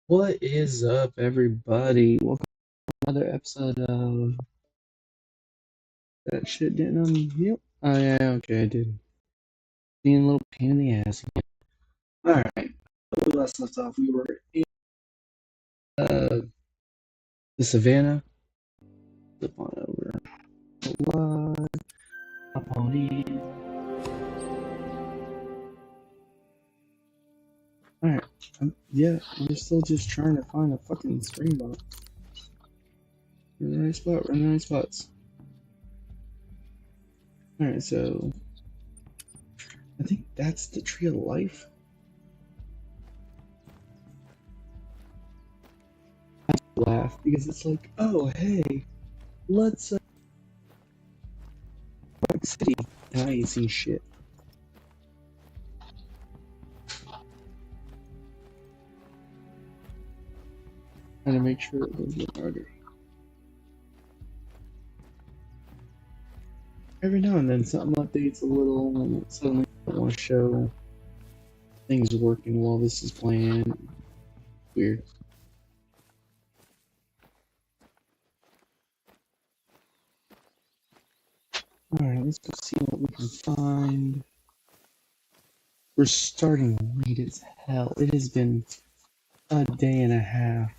What is up, everybody? Welcome to another episode of that shit didn't unmute. Oh yeah, okay, I did. Being a little pain in the ass again. Alright. When we last left off, we were in the Savanna. Flip on over. Live. Up on in. Alright. Yeah, we're still just trying to find a fucking springbok. We're in the right spot. We're in the right spots. Alright, so I think that's the tree of life. I laugh because it's like, oh hey, let's City. And I ain't seen shit. Trying to make sure it was get harder. Every now and then something updates a little and it suddenly doesn't want to show things working while this is playing. Weird. Alright, let's go see what we can find. We're starting late as hell. It has been a day and a half.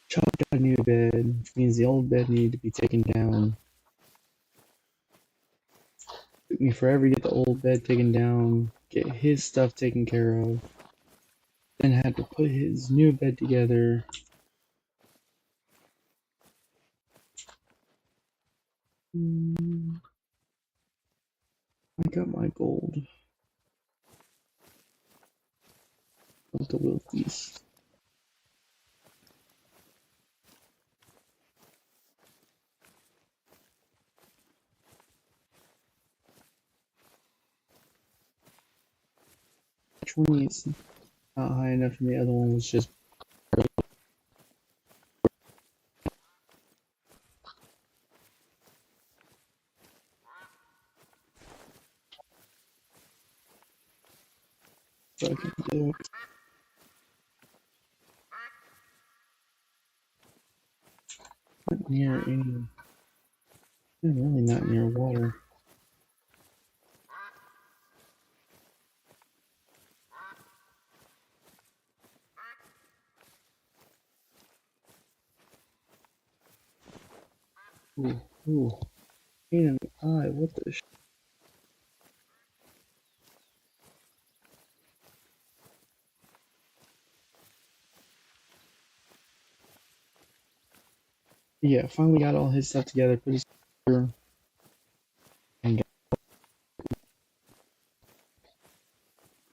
Chuck got a new bed, which means the old bed needed to be taken down. Took me forever to get the old bed taken down, get his stuff taken care of. Then had to put his new bed together. I got my gold. Of the Wilkies. Which one is not high enough and the other one was just so I can do it. Not near any. Yeah, really not near water. Ooh, ooh. Pain in the eye, what the Yeah, finally got all his stuff together pretty soon.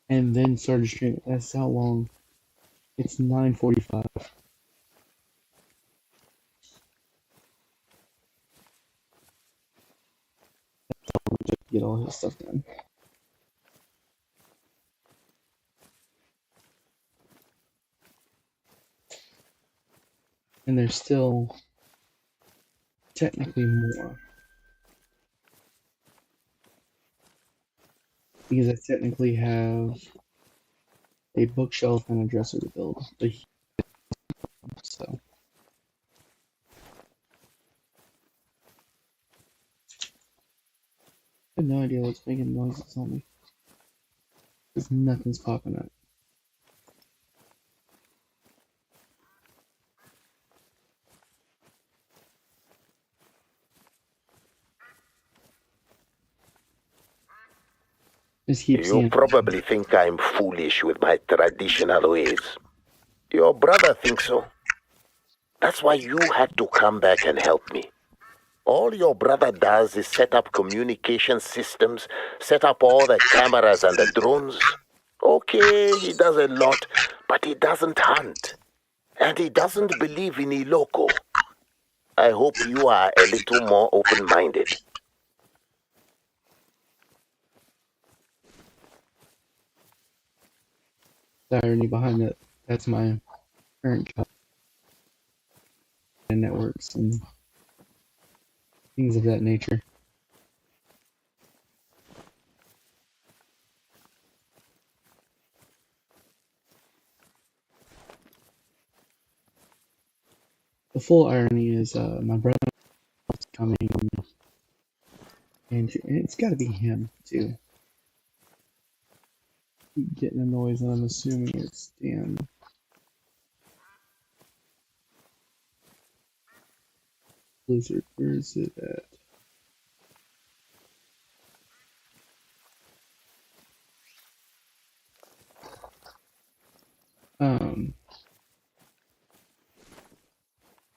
And then started streaming. That's how long. It's 9:45. Just to get all his stuff done. And there's still technically more. Because I technically have a bookshelf and a dresser to build. So I have no idea what's making noises on me. Because nothing's popping up. Just keep You seeing. probably think I'm foolish with my traditional ways. Your brother thinks so. That's why you had to come back and help me. All your brother does is set up communication systems, set up all the cameras and the drones. Okay, he does a lot, but he doesn't hunt. And he doesn't believe in Iloko. I hope you are a little more open-minded. The irony behind it, that's my current job and networks and things of that nature. the full irony is my brother is coming, and it's got to be him too. Keep getting a noise, and I'm assuming it's damn Blizzard. Where is it at?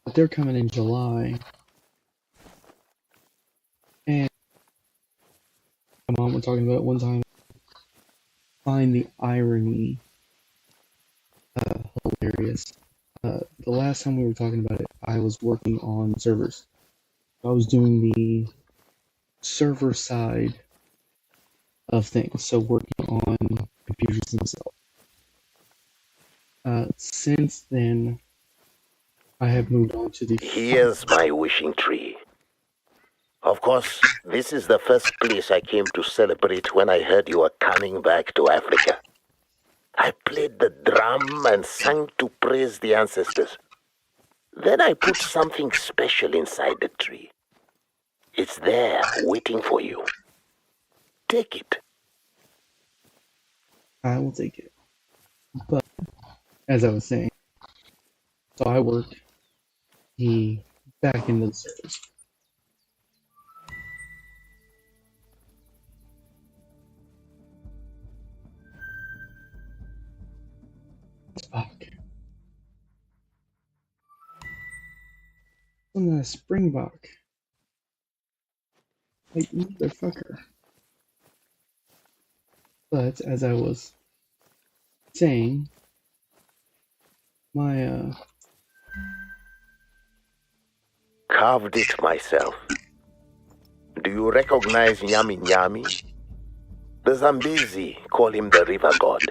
But they're coming in July, and my mom were talking about it one time. Find the irony hilarious. The last time we were talking about it, I was working on servers. I was doing the server side of things, so working on computers themselves. Since then, I have moved on to the. Here's my wishing tree. Of course, this is the first place I came to celebrate when I heard you were coming back to Africa. I played the drum and sang to praise the ancestors. Then I put something special inside the tree. It's there, waiting for you. Take it. I will take it. But, as I was saying, so I worked the back end of the servers. Fuck. I'm not a springbok. Like, motherfucker. But, as I was saying, my, Carved it myself. Do you recognize Nyami Nyami? The Zambezi call him the river god.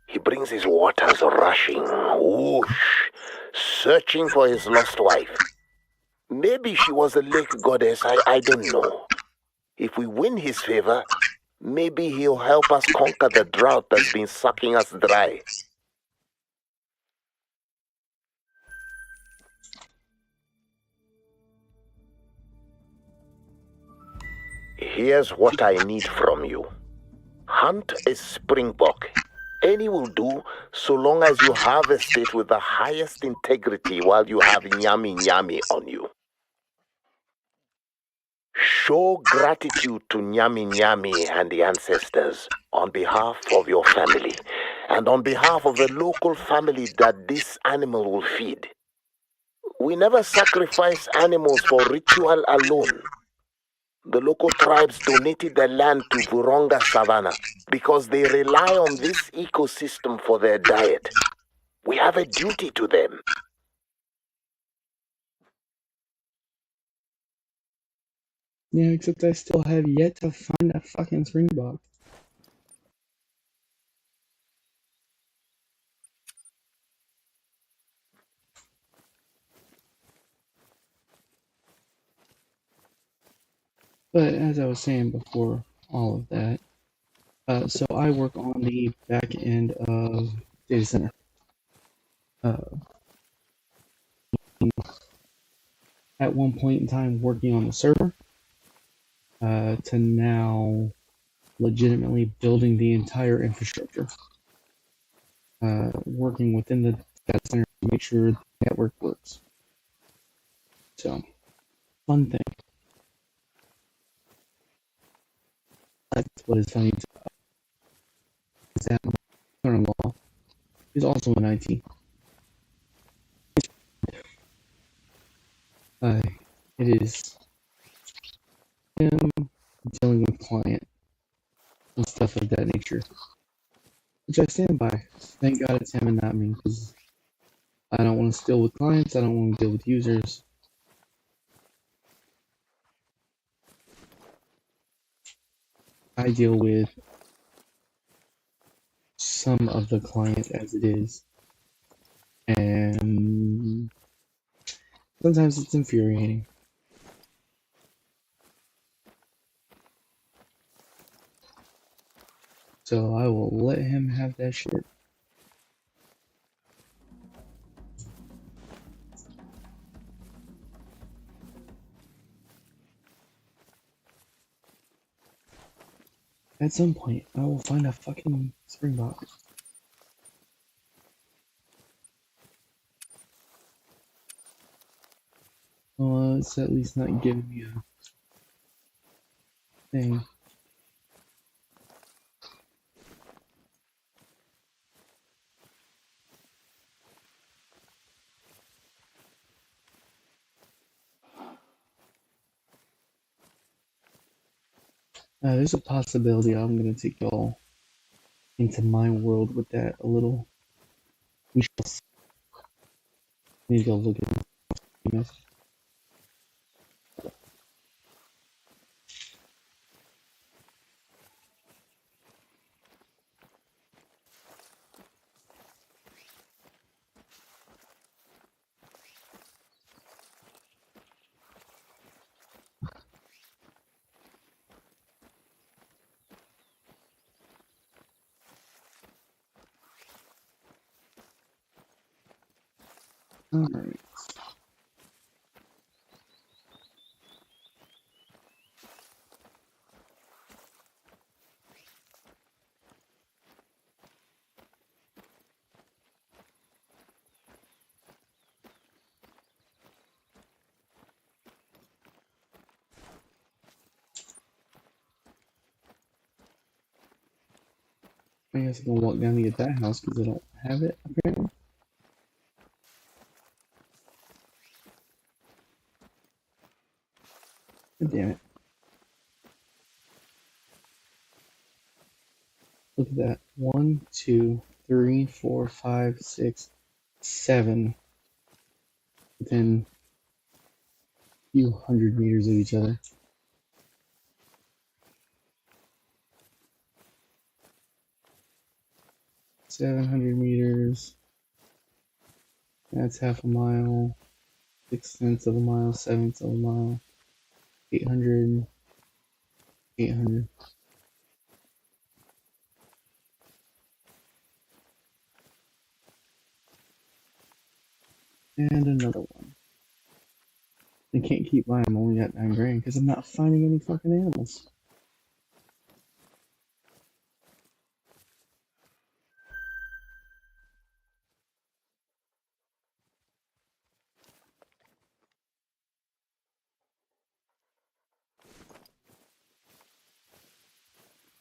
He brings his waters rushing, whoosh, searching for his lost wife. Maybe she was a lake goddess, I don't know. If we win his favor, maybe he'll help us conquer the drought that's been sucking us dry. Here's what I need from you. Hunt a springbok. Any will do, so long as you harvest it with the highest integrity while you have Nyami Nyami on you. Show gratitude to Nyami Nyami and the ancestors on behalf of your family and on behalf of the local family that this animal will feed. We never sacrifice animals for ritual alone. The local tribes donated their land to Vuronga Savanna because they rely on this ecosystem for their diet. We have a duty to them. yeah, except I still have yet to find that fucking springbok. But as I was saying before all of that, so I work on the back end of data center. At one point in time, working on the server, to now legitimately building the entire infrastructure. Working within the data center to make sure the network works. So, fun thing. That's what is funny is that my brother-in-law is also in IT. It is him dealing with client and stuff of that nature, which I stand by. Thank God it's him and not me, because I don't want to deal with clients, I don't want to deal with users. I deal with some of the client as it is, and sometimes it's infuriating. So I will let him have that shit. At some point, I will find a fucking springbok. Well, it's at least not giving me a thing. There's a possibility I'm gonna take y'all into my world with that a little. We shall see. Need to go look at this. Alright. I guess I can walk down to get that house because I don't have it, apparently. God damn it. Look at that. 1, 2, 3, 4, 5, 6, 7 within a few hundred meters of each other. 700 meters. That's half a mile. 6/10 of a mile. 7/10 of a mile. 800. 800. And another one. I can't keep buying. I'm only got 9 grand because I'm not finding any fucking animals.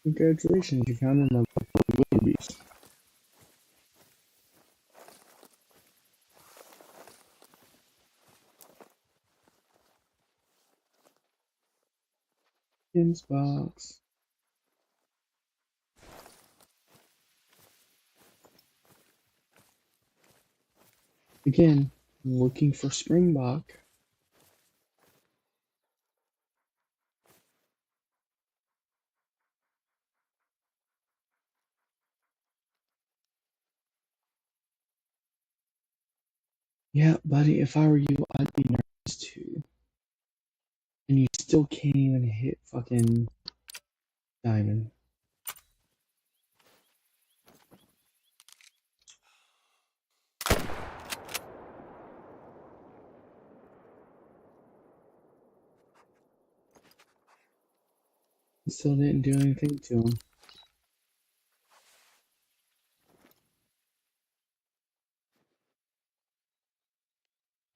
Congratulations, you found another wildebeest. Kim's box. Again, looking for springbok. Yeah, buddy, if I were you, I'd be nervous too. And you still can't even hit fucking diamond. You still didn't do anything to him.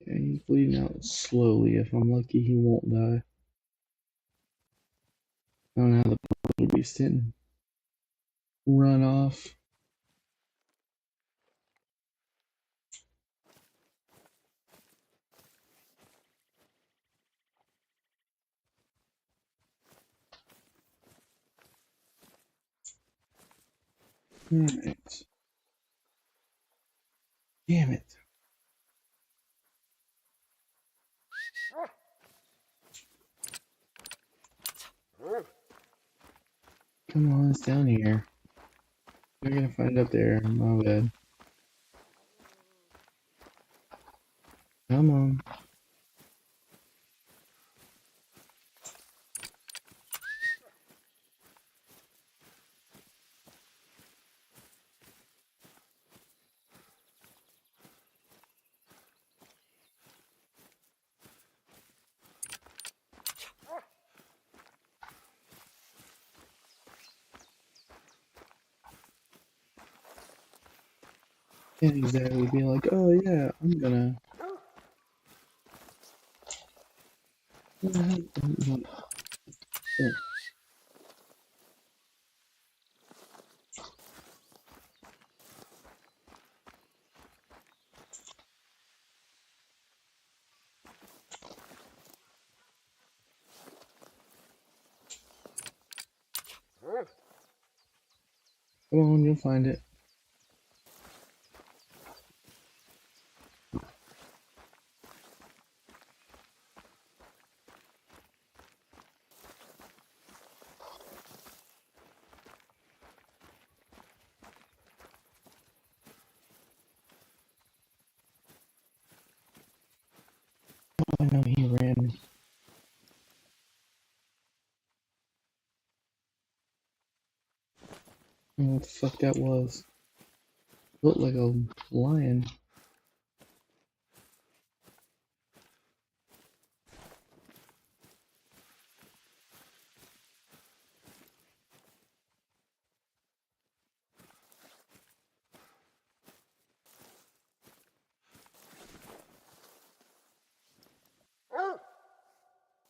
Yeah, he's bleeding out slowly. If I'm lucky, he won't die. I don't know how the wildebeest didn't run off. Alright. Damn it. Come on, it's down here. I'm gonna find up there. My bad. Come on. Can't exactly be like, oh yeah, I'm gonna. Come on, you'll find it. Oh, I know he ran. I don't know what the fuck that was. Looked like a lion.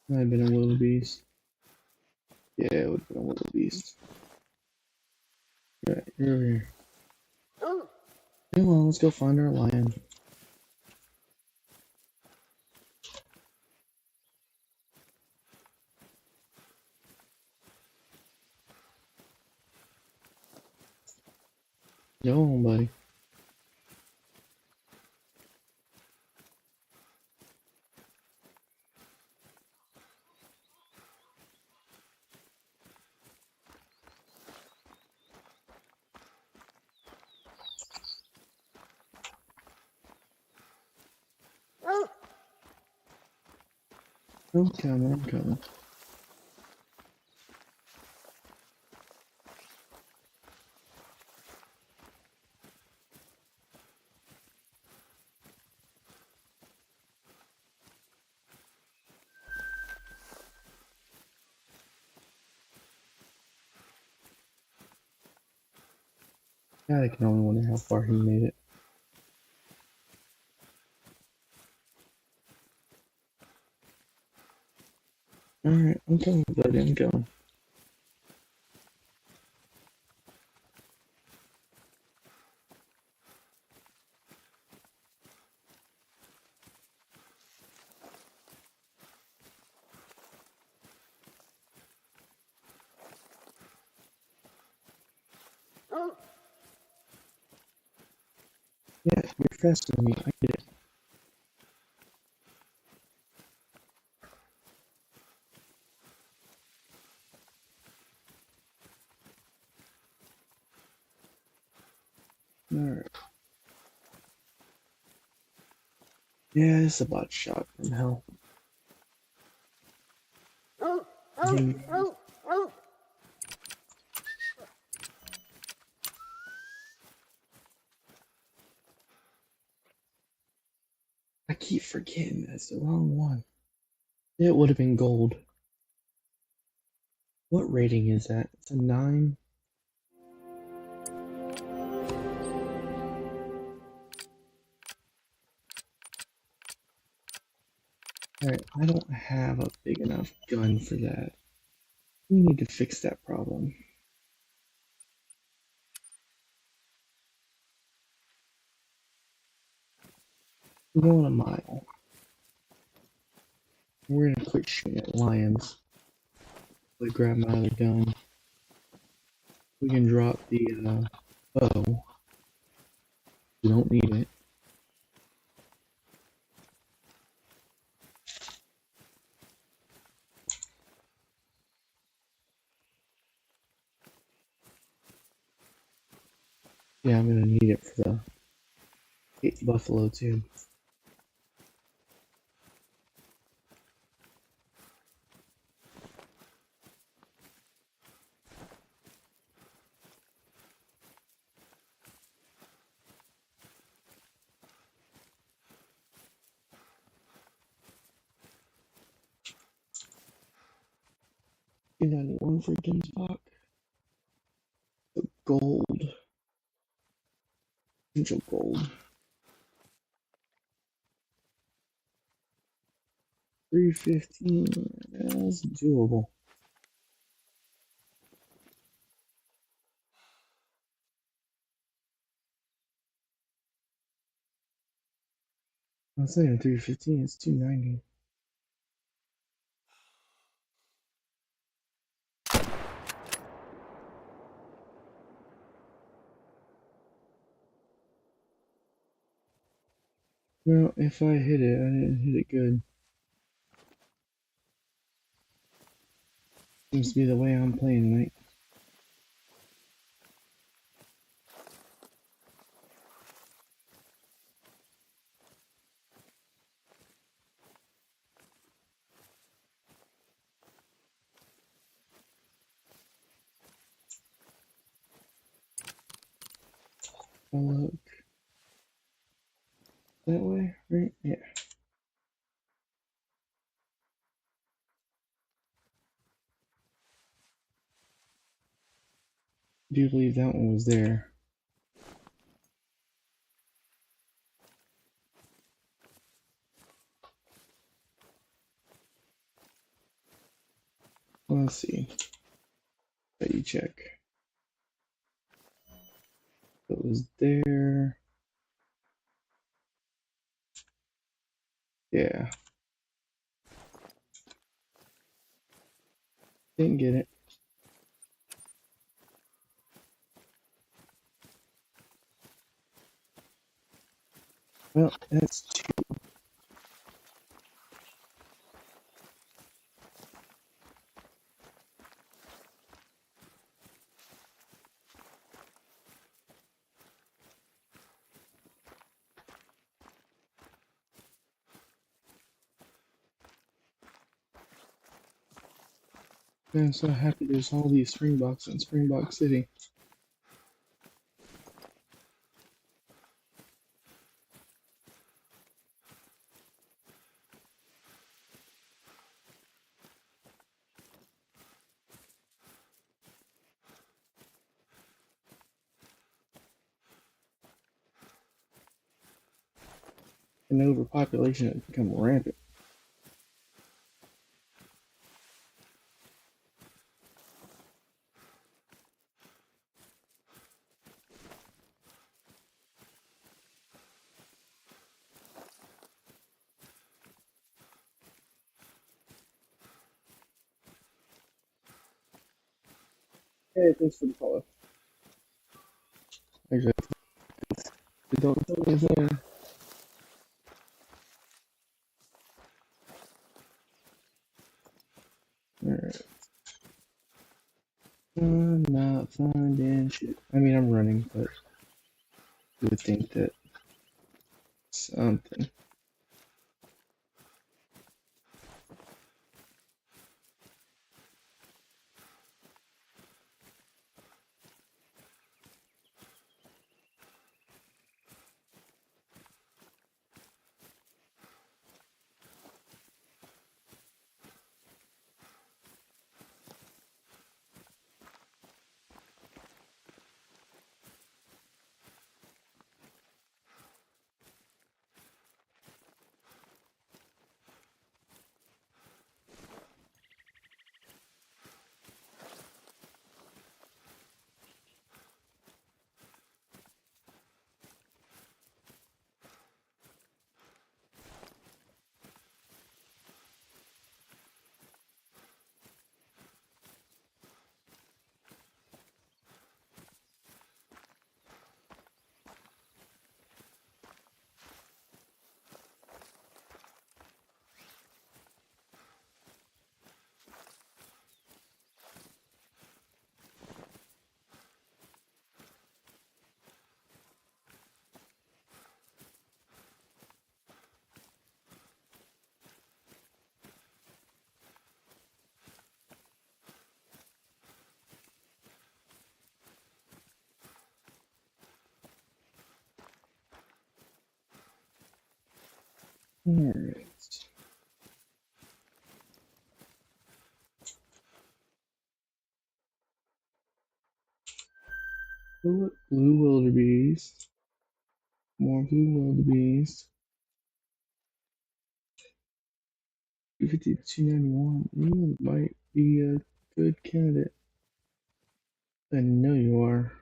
Might have been a wildebeest. Yeah, it would have been a wildebeest. Right, you're over here. Come on, let's go find our lion. Go on, buddy. I'm coming, I'm coming. God, I can only wonder how far he made it. Alright, I'm coming, buddy, I'm coming. Yeah, you're faster than me, I get it. Alright. Yeah, it's a bot shot from hell. I keep forgetting that's the wrong one. It would have been gold. What rating is that? It's a 9? Alright, I don't have a big enough gun for that. We need to fix that problem. We're going a mile. We're gonna quit shooting at lions. We grab my other gun. We can drop the bow. We don't need it. Yeah, I'm gonna need it for the buffalo too. You got one freaking spot. Gold. Angel gold. 315. That's doable. I'm saying 315. It's 290. Well, if I hit it, I didn't hit it good. Seems to be the way I'm playing tonight. I'll look that way, right? Yeah. I do believe that one was there. Let's see. Let you check. It was there. Yeah. Didn't get it. Well, that's two. I'm so happy there's all these Springboks in Springbok City. And overpopulation has become rampant. Hey, thanks for the follow. Actually, don't tell me it's there. Alright. I'm not finding shit. I mean, I'm running, but you would think that something. Alright. Blue wildebeest. More blue wildebeest. 250-291. You might be a good candidate. I know you are.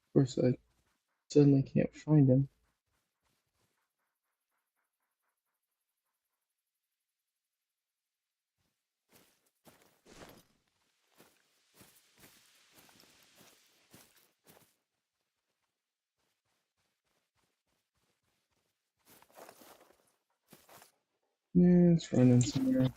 Of course, I suddenly can't find him. Yeah, it's running somewhere.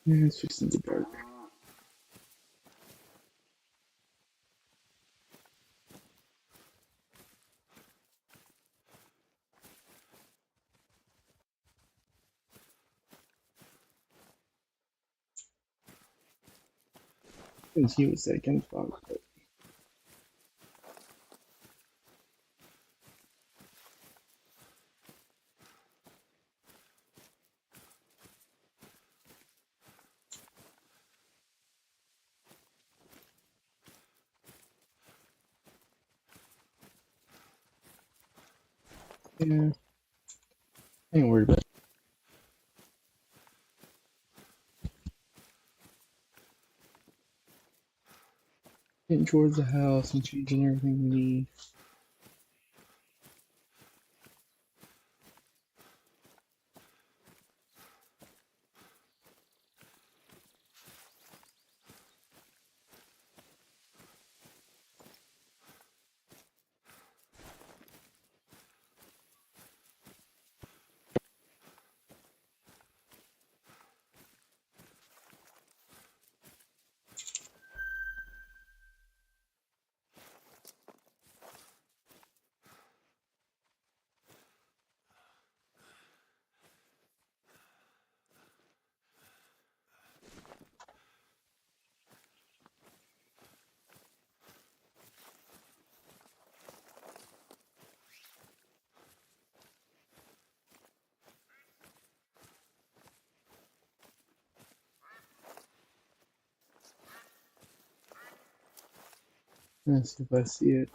Yeah, it's fixing to dark. And he was that gun fog, but yeah, I ain't worried about it. Getting towards the house and changing everything we need. Let's see if I see it.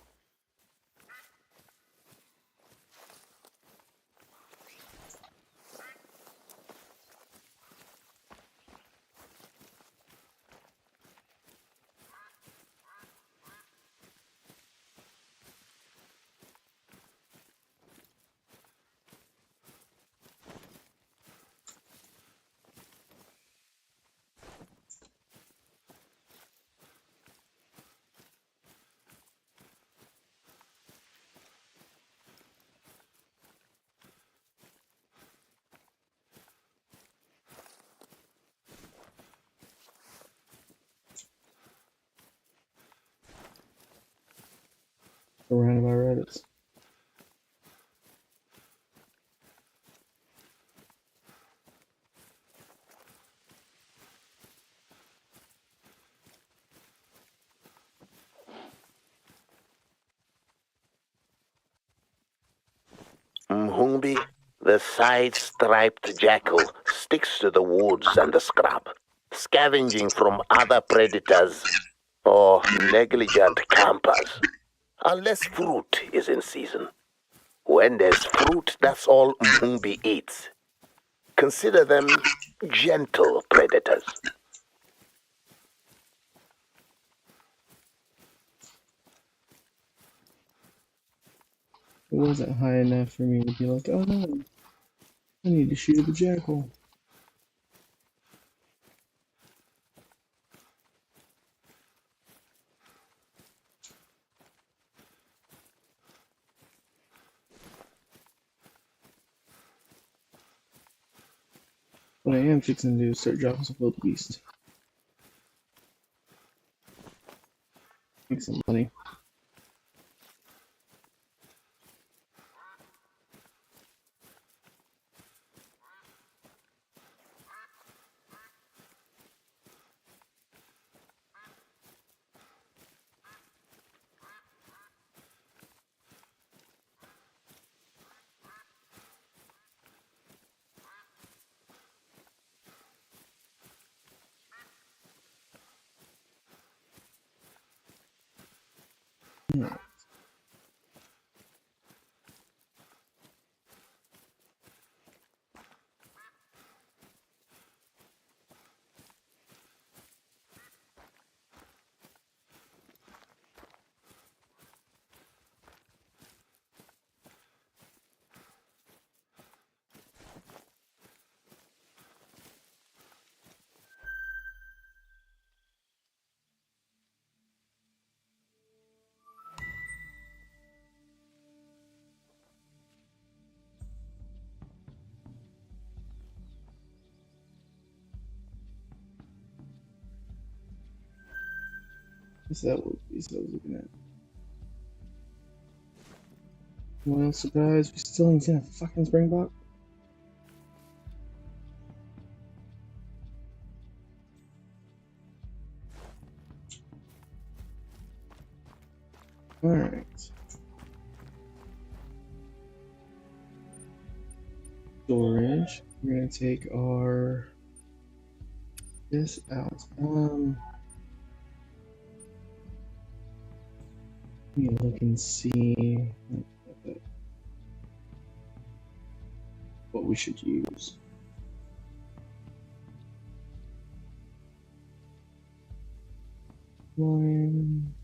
Surrounded by rabbits. Mhumbi, the side-striped jackal, sticks to the woods and the scrub, scavenging from other predators or negligent campers, unless fruit is in season. When there's fruit, that's all Mhumbi eats. Consider them gentle predators. It wasn't high enough for me to be like, oh no, I need to shoot the jackal. What I am fixing to do is start dropping some wildebeest. Make some money. What's that wildebeest I was looking at? Well, surprise, we still ain't seen a fucking springbok. Alright. Storage. We're gonna take our this out. Let me look and see what we should use. One.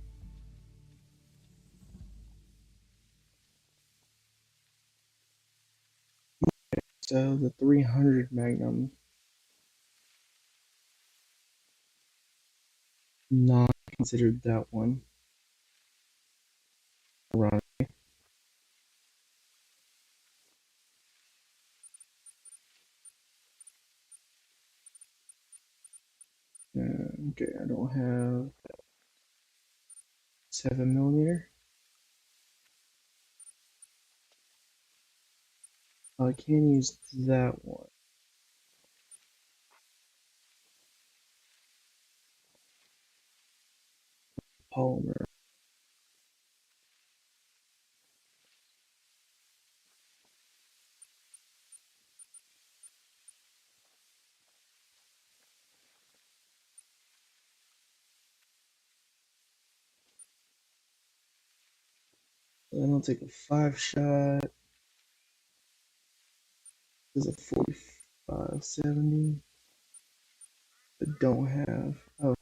So the 300 Magnum, not considered that one. Right. Okay, I don't have 7mm. I can use that one. Polymer. Then I'll take a 5-shot. This is a 45-70. I don't have. Oh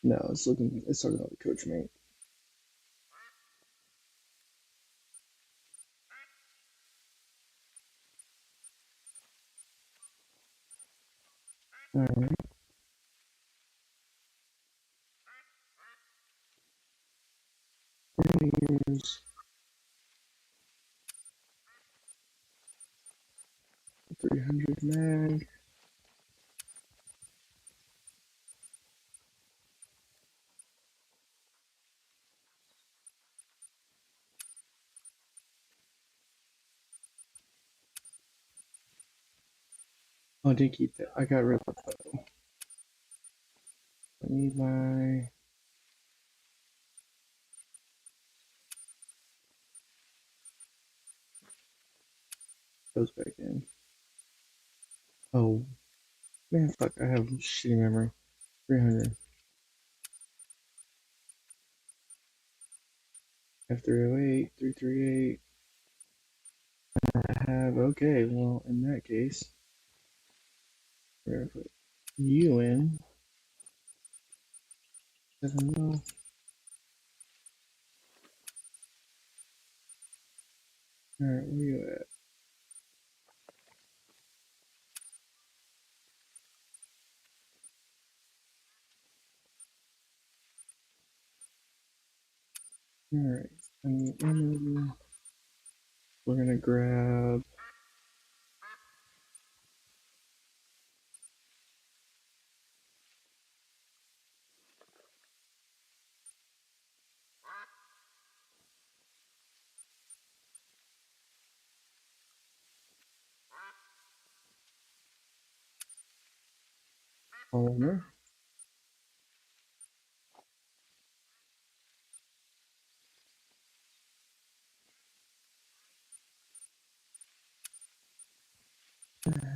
no, it's talking about the coach mate. Alright. We're gonna use 300 mag. Oh, I did keep that. I got rid of that though. I need my goes back in. Oh man, fuck! I have shitty memory. 300. F308, 338. I have okay. Well, in that case, we're gonna put you in 7 mil. All right, where you at? All right, we're gonna grab Owner.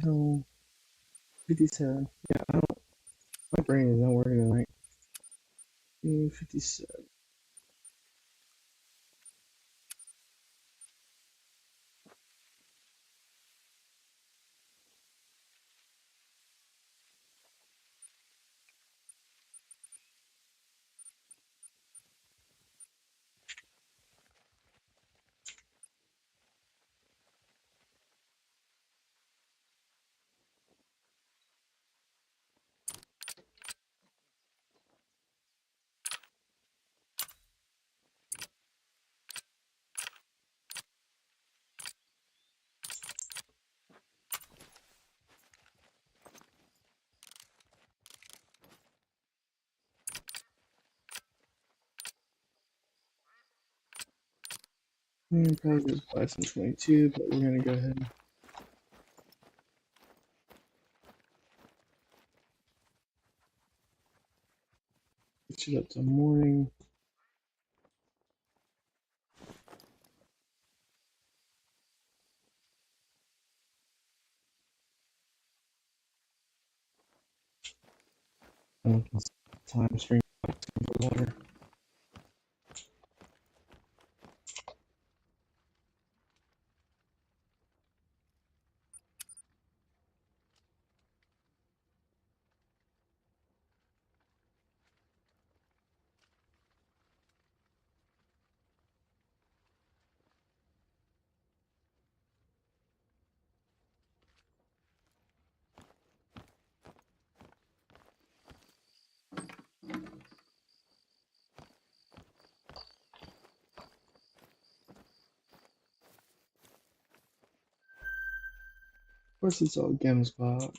Hell, 57. Yeah, I don't. My brain is not working tonight. 57. Probably just buy some 22, but we're gonna go ahead and switch it up to morning. Time stream for water. Of course, it's all Gemsbach.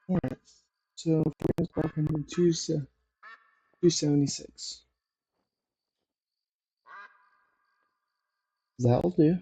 Alright, so for Gemsbach, I'm going to 276. That'll do.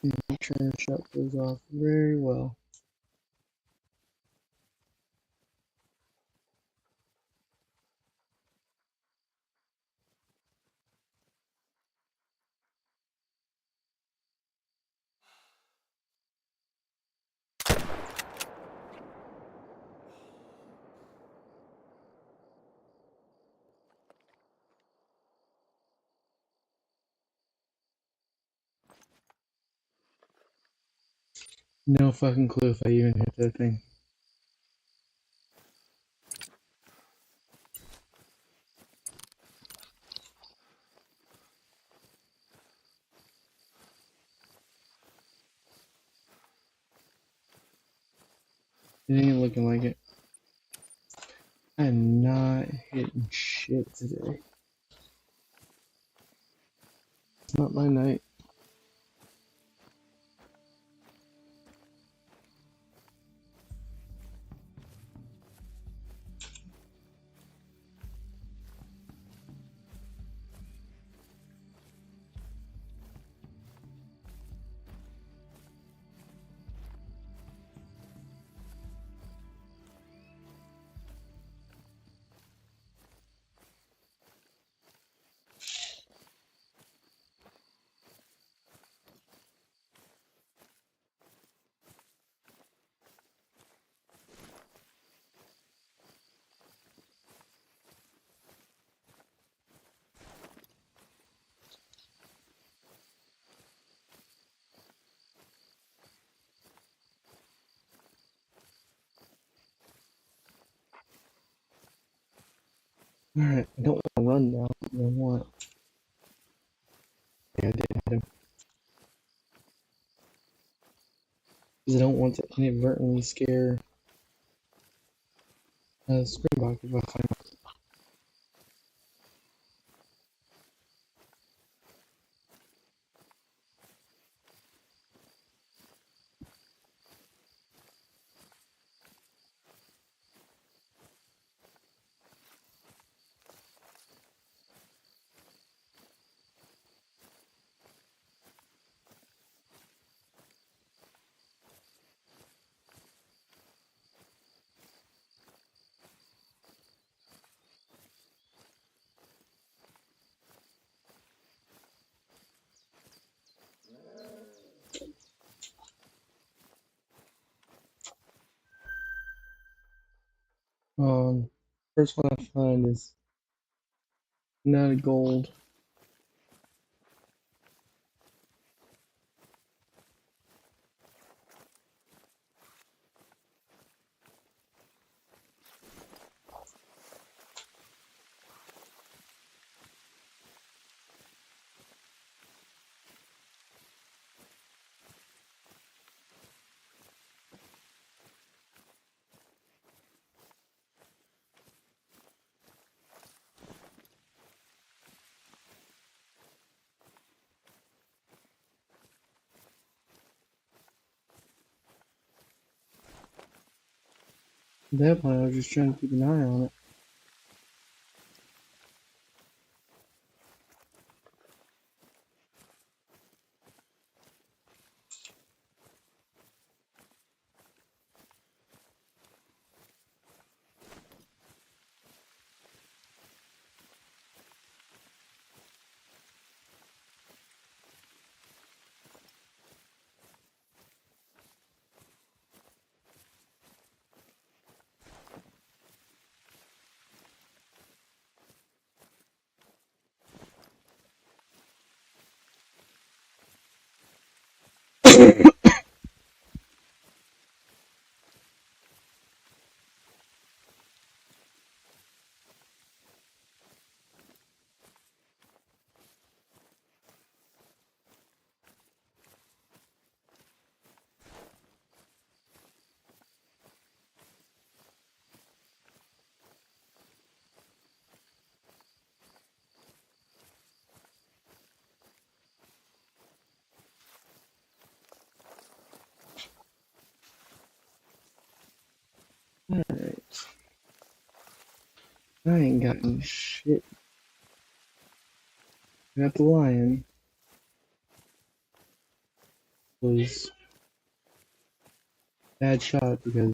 Make sure the shot goes off very well. No fucking clue if I even hit that thing. It ain't looking like it. I'm not hitting shit today. It's not my night. Alright, I don't want to run now. I want. Yeah, I did hit him. Because I don't want to inadvertently scare Springbok if I find him. First one I find is not a gold. At that point, I was just trying to keep an eye on it. Alright. I ain't gotten shit. I got the lion. Was bad shot because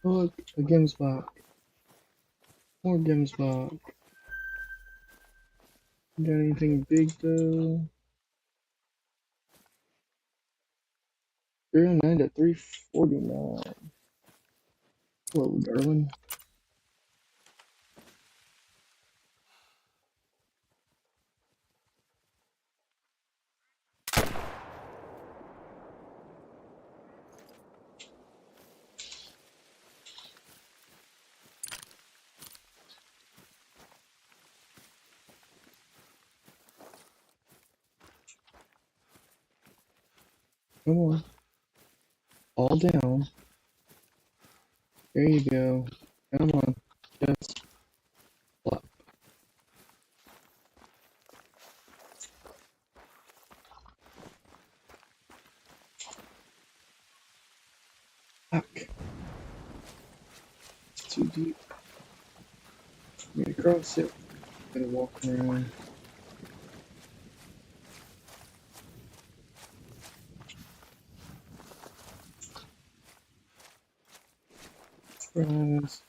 look, a Gemsbok. More Gemsbok. Got anything big though? 309 to 349. Hello, darling. Come on. All down. There you go. Come on. Just flop. Fuck. It's too deep. I'm gonna cross it. Gotta walk around. Surprise.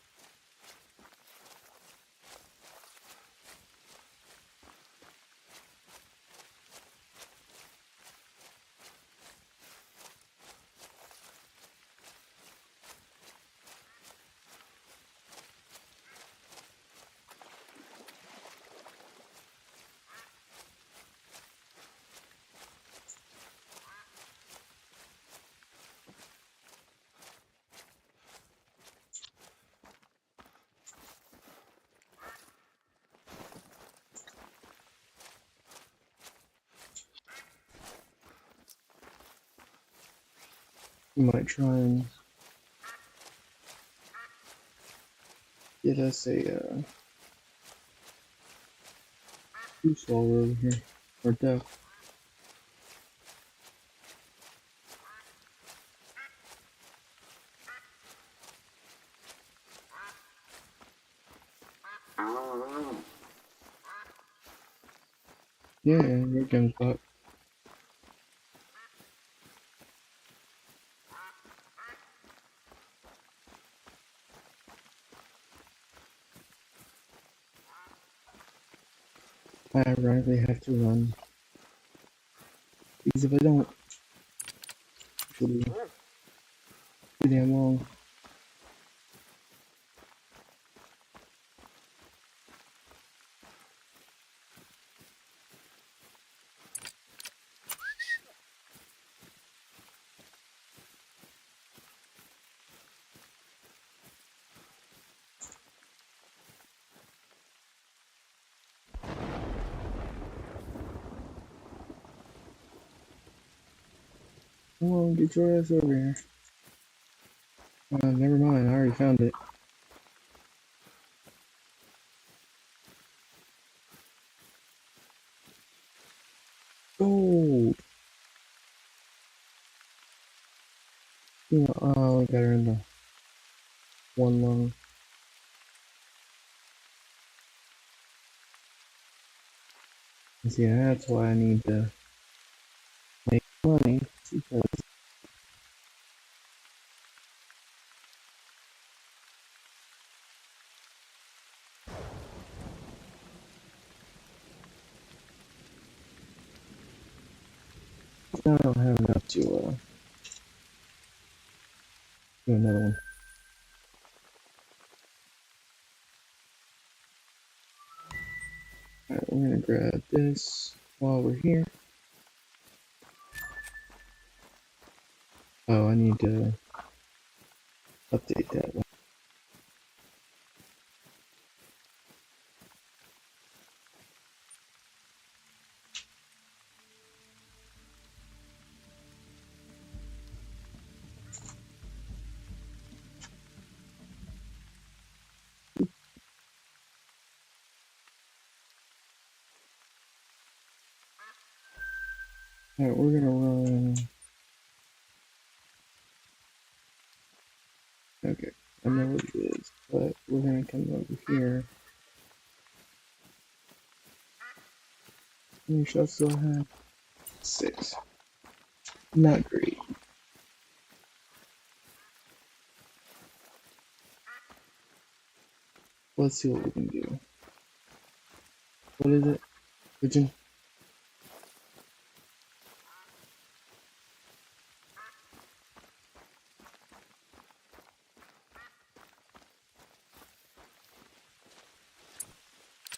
We might try and get us a goose while we're over here. Or duck. Yeah, here comes Buck. I ironically have to run. Because if I don't, it'll be too damn long. Come on, get your ass over here. Never mind, I already found it. Gold! You know, oh, I got her in the one lung. And see, that's why I need to make money. Because I don't have enough to do another one. Alright, we're gonna grab this while we're here. Oh, I need to update that one. Alright, we're gonna run. Okay, I know what it is, but we're gonna come over here. How many shots do I have? 6. Not great. Let's see what we can do. What is it? Pigeon?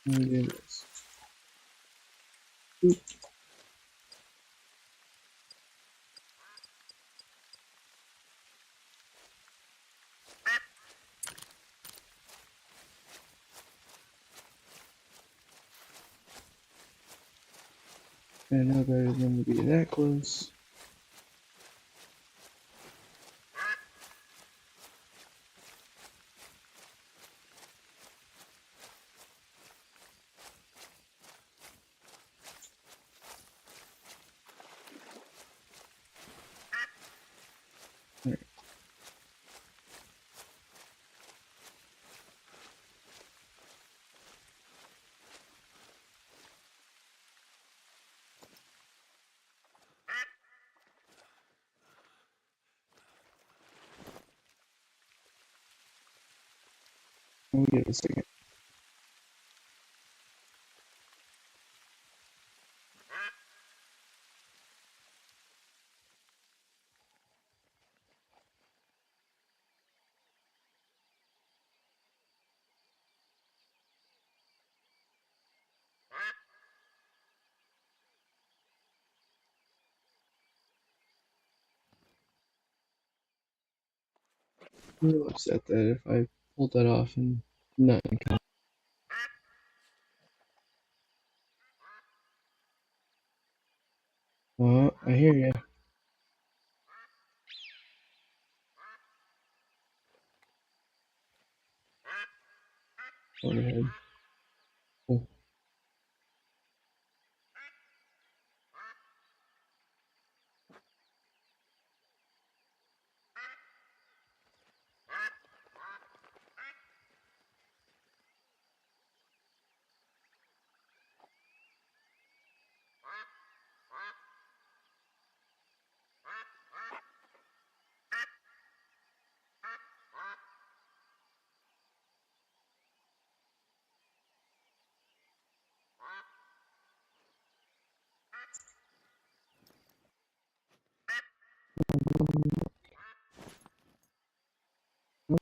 Let me do this. Oop. I know better than to be that close. Alright. I'll give it a second. I'm a little upset that if I pulled that off and nothing comes. Well, I hear you. Go ahead. Oh.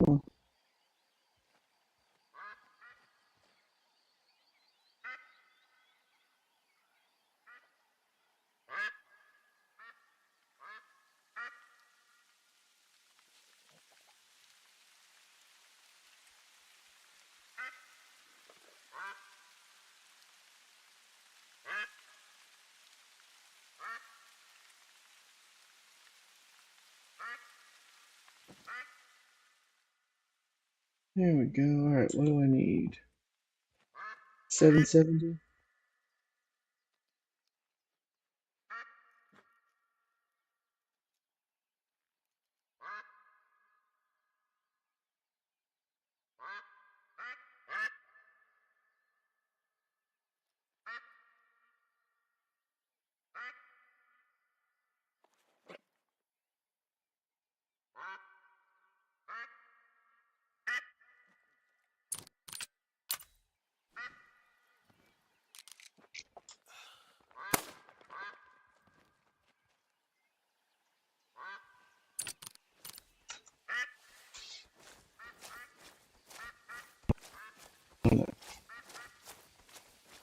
Oh. There we go. Alright, what do I need? 770?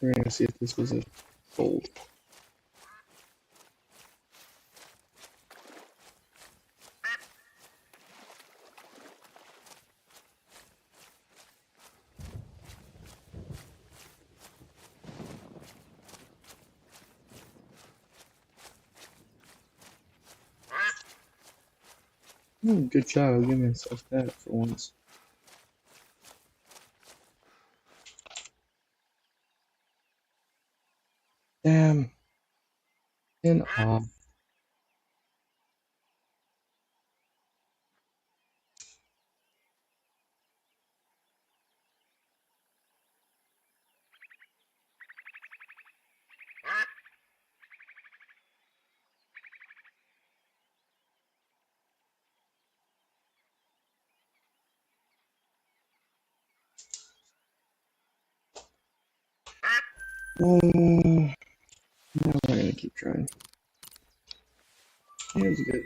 We're gonna see if this was a fold. Good job. I'll give myself that for once. Damn. And off. Now we're gonna keep trying. It was a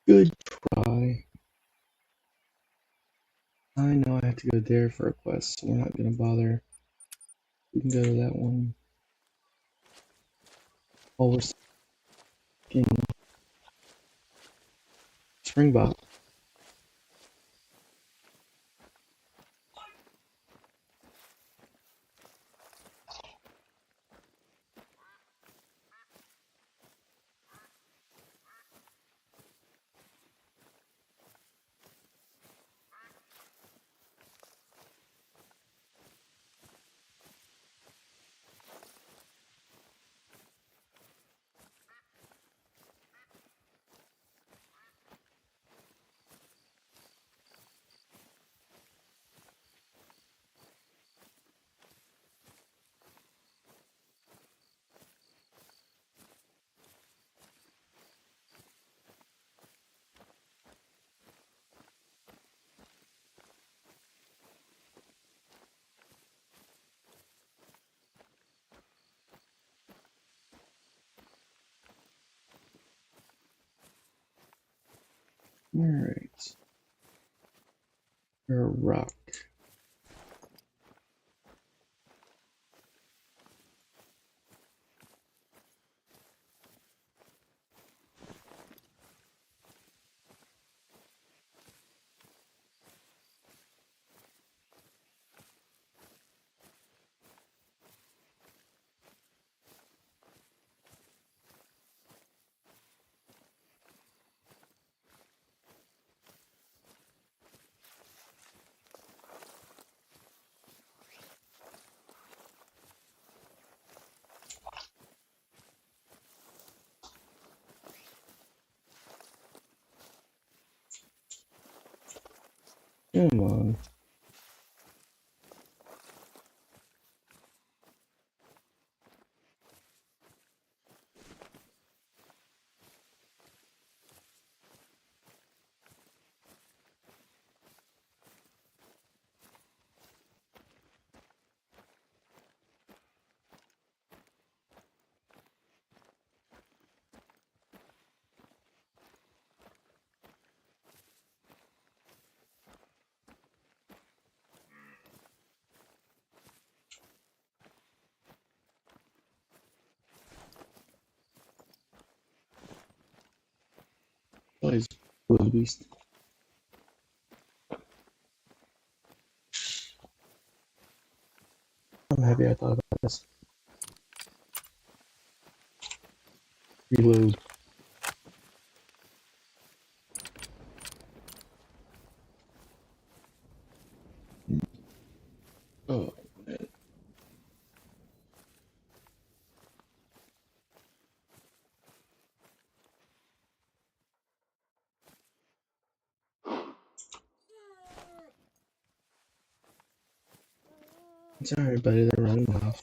good try. I know I have to go there for a quest, so we're not gonna bother. We can go to that one while we're in Springbok. Alright. You're a rock. Come on. Always wildebeest. I'm happy I thought about this. Reload. Oh, man. It's alright, buddy. They're running off.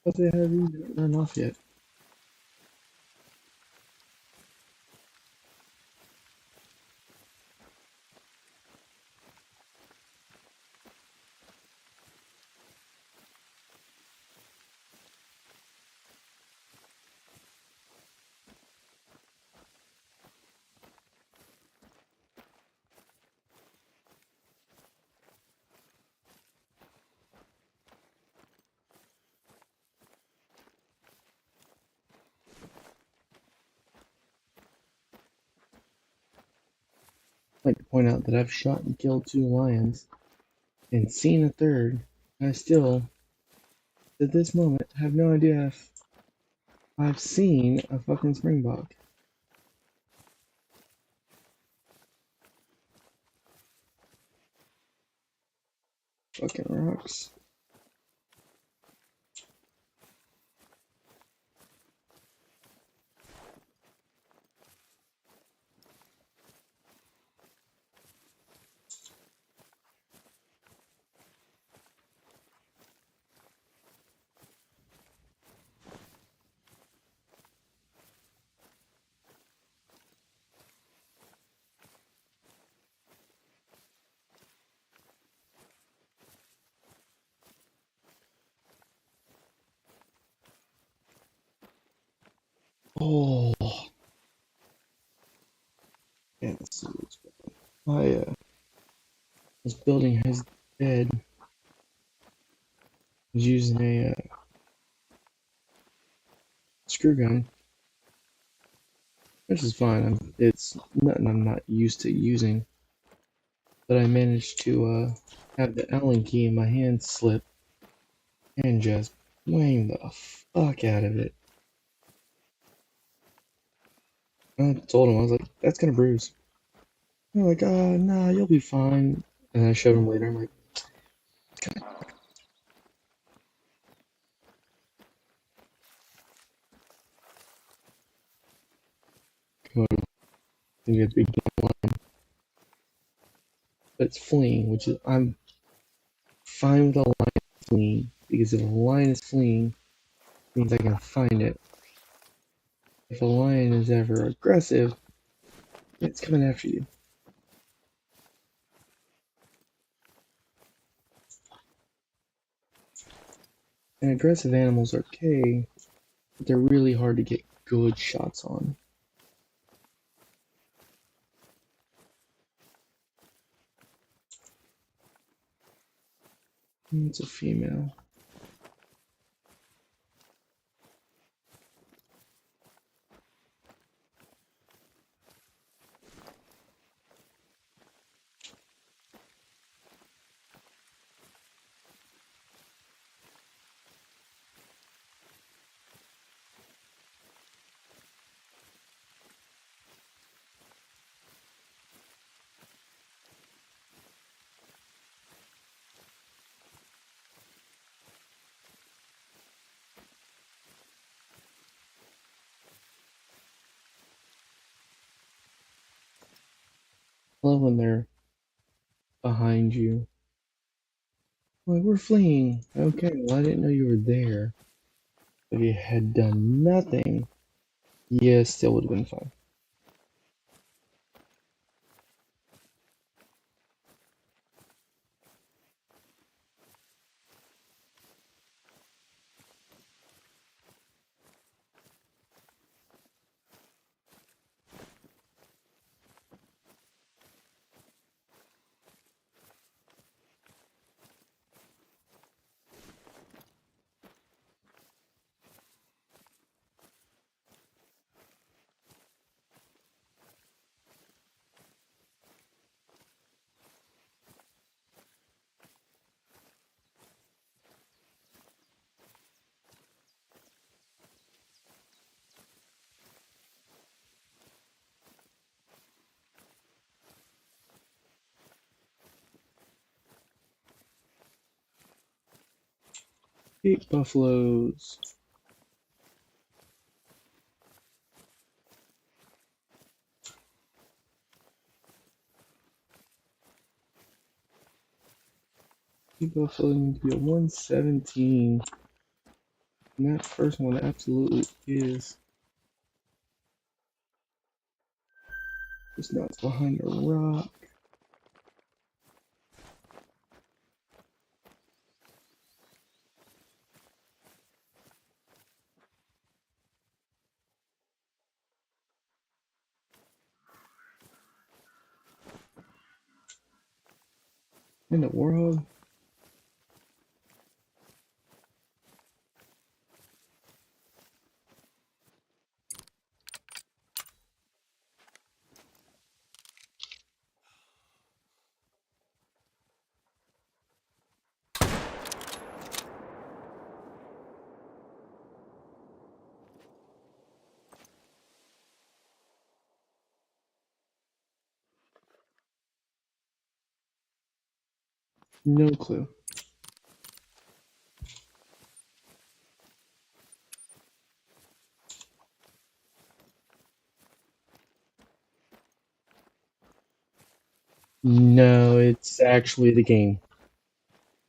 But they haven't even run off yet. I'd like to point out that I've shot and killed 2 lions and seen a third. I still, at this moment, have no idea if I've seen a fucking springbok. Fucking rocks. Oh, yeah, let's see what's going on. This building his bed. Was using a screw gun, which is fine. It's nothing I'm not used to using, but I managed to have the Allen key in my hand slip and just wang the fuck out of it. I told him, I was like, that's gonna bruise. They're like, nah, you'll be fine. And I showed him later. I'm like, come on, you get a big line. But it's fleeing, which is, I'm fine with a line fleeing, because if a line is fleeing, it means I can find it. If a lion is ever aggressive, it's coming after you. And aggressive animals are okay, but they're really hard to get good shots on. It's a female. I love when they're behind you. Like, we're fleeing. Okay, well, I didn't know you were there. If you had done nothing, yeah, still would have been fine. Big buffaloes. Big buffalo needs to be a 117. And that first one absolutely is. Just not behind a rock. In the world. No clue. No, it's actually the game.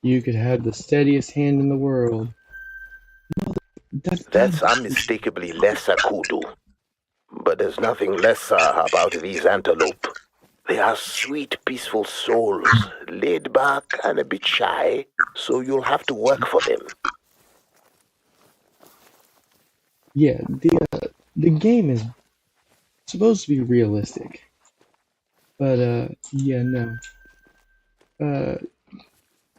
You could have the steadiest hand in the world. That's unmistakably lesser kudu. But there's nothing lesser about these antelope. They are sweet, peaceful souls, laid back and a bit shy, so you'll have to work for them. Yeah, the game is supposed to be realistic. But yeah, no.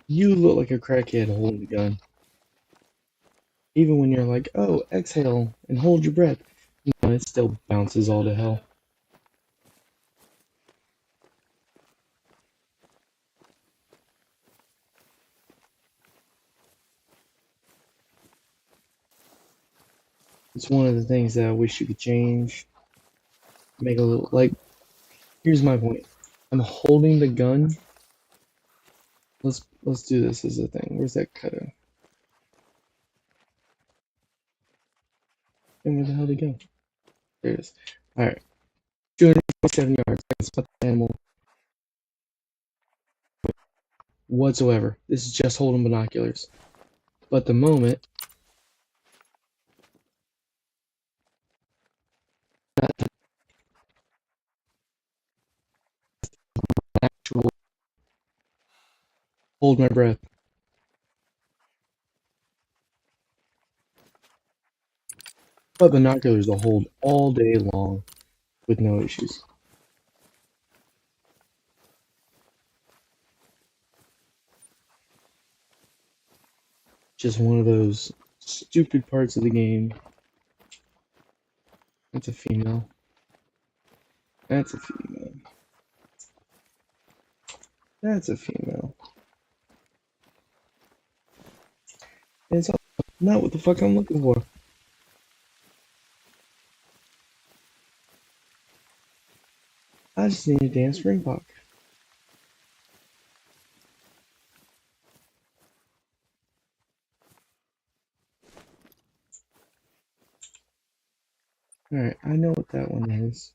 You look like a crackhead holding a gun. Even when you're like, oh, exhale and hold your breath. No, it still bounces all to hell. It's one of the things that I wish you could change. Make a little, like, here's my point. I'm holding the gun. Let's do this as a thing. Where's that cutter? And where the hell did it go? There it is. Alright. 247 yards. I can spot the animal whatsoever. This is just holding binoculars. But the moment Hold my breath. But binoculars will hold all day long with no issues. Just one of those stupid parts of the game. That's a female. That's a female. That's a female. And it's not what the fuck I'm looking for. I just need a damn springbok. Alright, I know what that one is.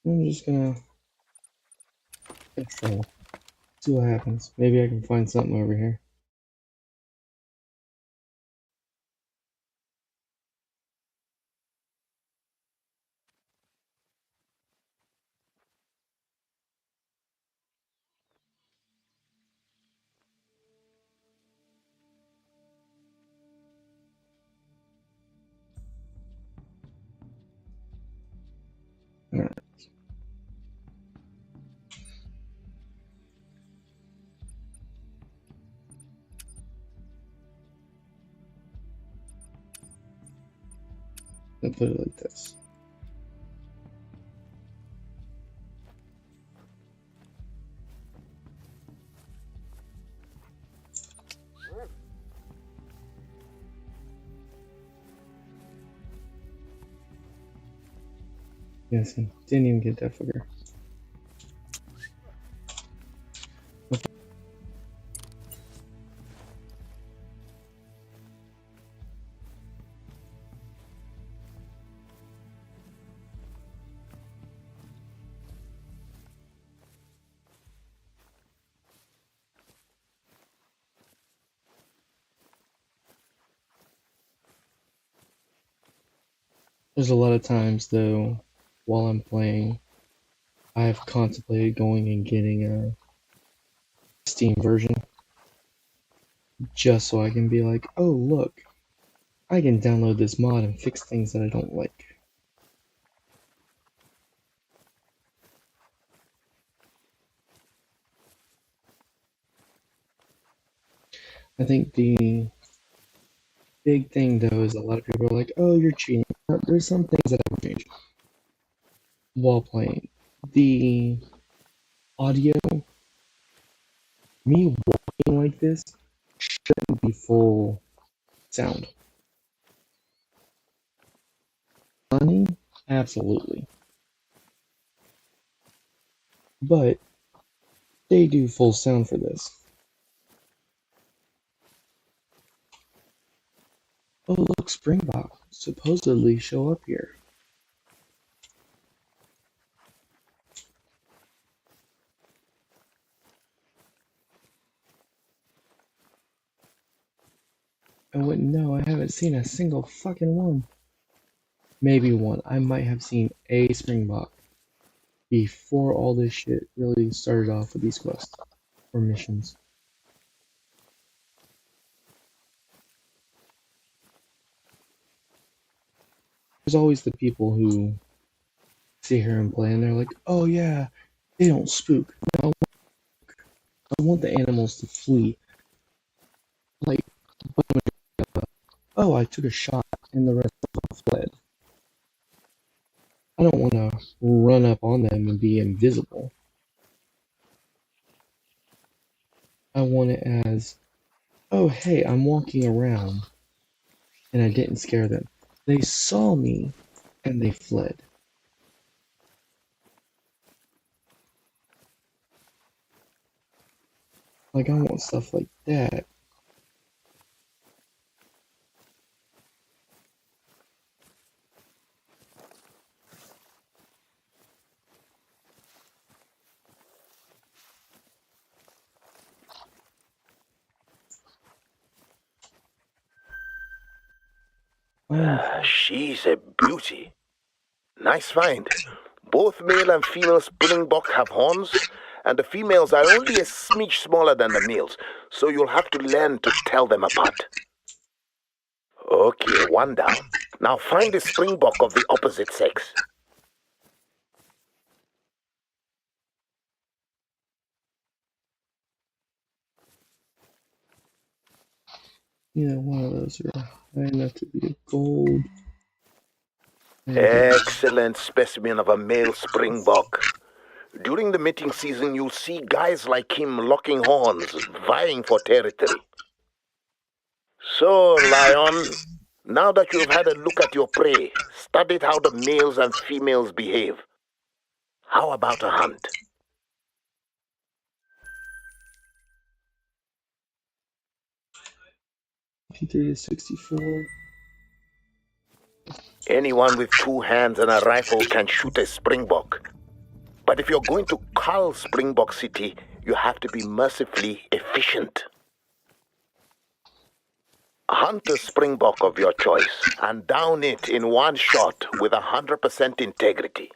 I'm just gonna control. See what happens. Maybe I can find something over here. Alright. I'll put it like this. Yes, I didn't even get that fucker. There's a lot of times, though, while I'm playing, I have contemplated going and getting a Steam version just so I can be like, oh, look, I can download this mod and fix things that I don't like. I think the big thing, though, is a lot of people are like, oh, you're cheating. There's some things that I've changed while playing. The audio, me walking like this, shouldn't be full sound. Funny? Absolutely. But they do full sound for this. Oh, look, Springbok supposedly show up here. I wouldn't know. I haven't seen a single fucking one. Maybe one. I might have seen a Springbok before all this shit really started off with these quests or missions. There's always the people who sit here and play and they're like, oh yeah, they don't spook. I want the animals to flee. Like, oh, I took a shot and the rest of them fled. I don't want to run up on them and be invisible. I want it as, oh hey, I'm walking around and I didn't scare them. They saw me and they fled. Like, I want stuff like that. She's a beauty. Nice find. Both male and female springbok have horns, and the females are only a smidge smaller than the males, so you'll have to learn to tell them apart. Okay, one down. Now find a springbok of the opposite sex. Yeah, one of those are high enough to be a gold. Excellent specimen of a male springbok. During the mating season, you'll see guys like him locking horns, vying for territory. So, Lion, now that you've had a look at your prey, studied how the males and females behave, how about a hunt? P3 is 64. Anyone with 2 hands and a rifle can shoot a springbok. But if you're going to cull Springbok City, you have to be mercifully efficient. Hunt a springbok of your choice and down it in one shot with 100% integrity.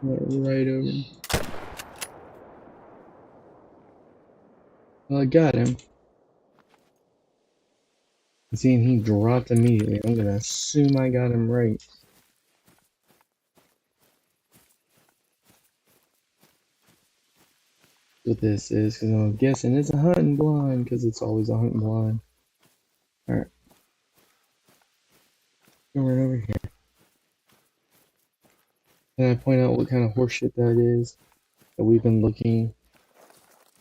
Right over. Well, I got him. Seeing he dropped immediately, I'm gonna assume I got him right. What this is, because I'm guessing it's a hunting blind, because it's always a hunting blind. Alright. Come right over here. Can I point out what kind of horseshit that is? That we've been looking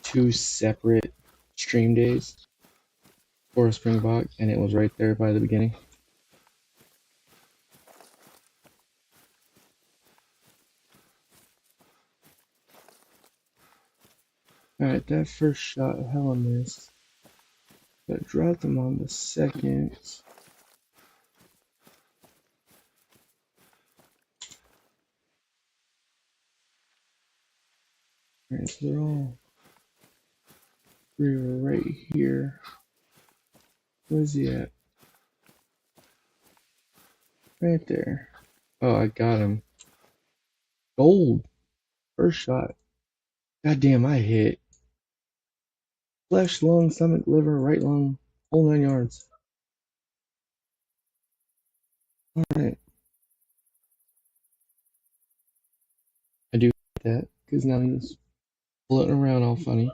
2 separate stream days for a springbok, and it was right there by the beginning. Alright, that first shot hella missed. But I dropped him on the second. Alright, so they're all 3 right here. Where's he at? Right there. Oh, I got him. Gold. First shot. Goddamn, I hit. Flesh, lung, stomach, liver, right lung, whole 9 yards. Alright. I do that, because now he's floating around all funny.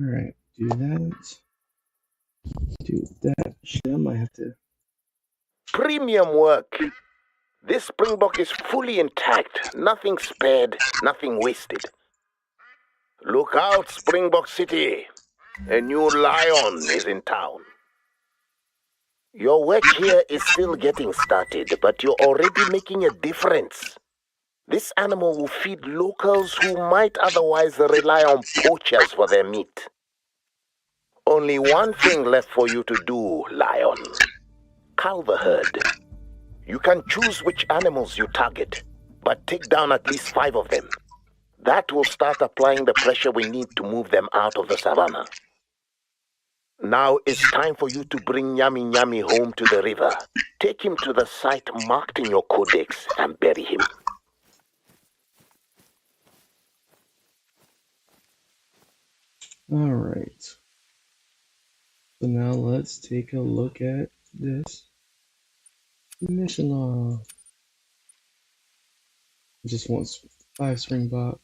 Alright, do that. Do that. Shit, I might have to. Premium work. This springbok is fully intact, nothing spared, nothing wasted. Look out, Springbok City. A new lion is in town. Your work here is still getting started, but you're already making a difference. This animal will feed locals who might otherwise rely on poachers for their meat. Only one thing left for you to do, Lion. Cull the herd. You can choose which animals you target, but take down at least 5 of them. That will start applying the pressure we need to move them out of the savannah. Now it's time for you to bring Nyami Nyami home to the river. Take him to the site marked in your codex and bury him. Alright. So now let's take a look at this mission log. It just wants 5 springbok.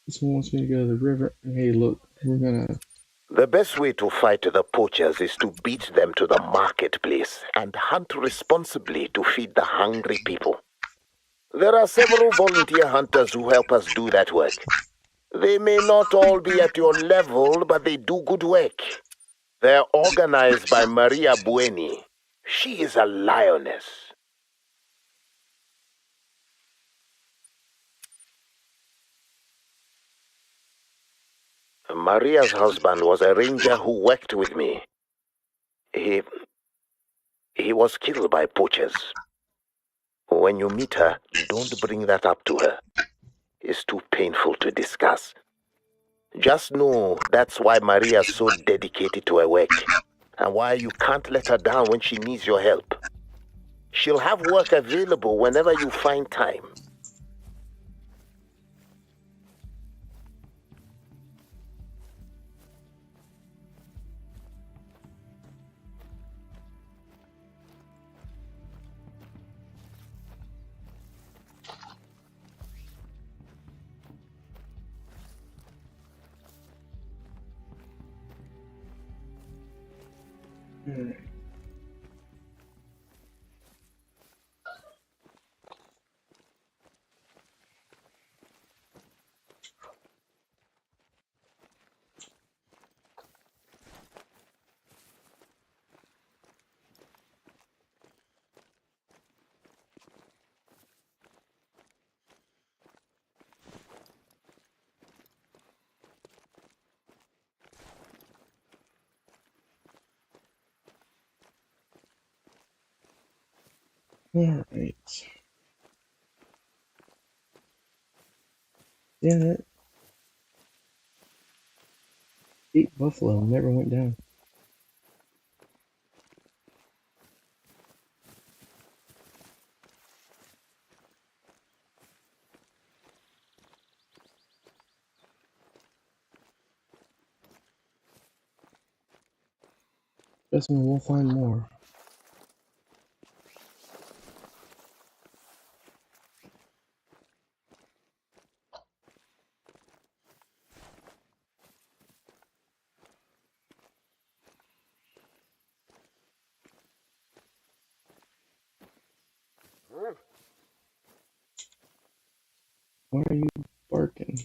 This one wants me to go to the river. Hey, look, we're gonna The best way to fight the poachers is to beat them to the marketplace and hunt responsibly to feed the hungry people. There are several volunteer hunters who help us do that work. They may not all be at your level, but they do good work. They're organized by Maria Bueni. She is a lioness. Maria's husband was a ranger who worked with me. He was killed by poachers. When you meet her, don't bring that up to her. It's too painful to discuss. Just know that's why Maria's so dedicated to her work, and why you can't let her down when she needs your help. She'll have work available whenever you find time. Alright. Alright. Yeah, that 8 buffalo never went down. Trust me, we'll find more. Why are you barking?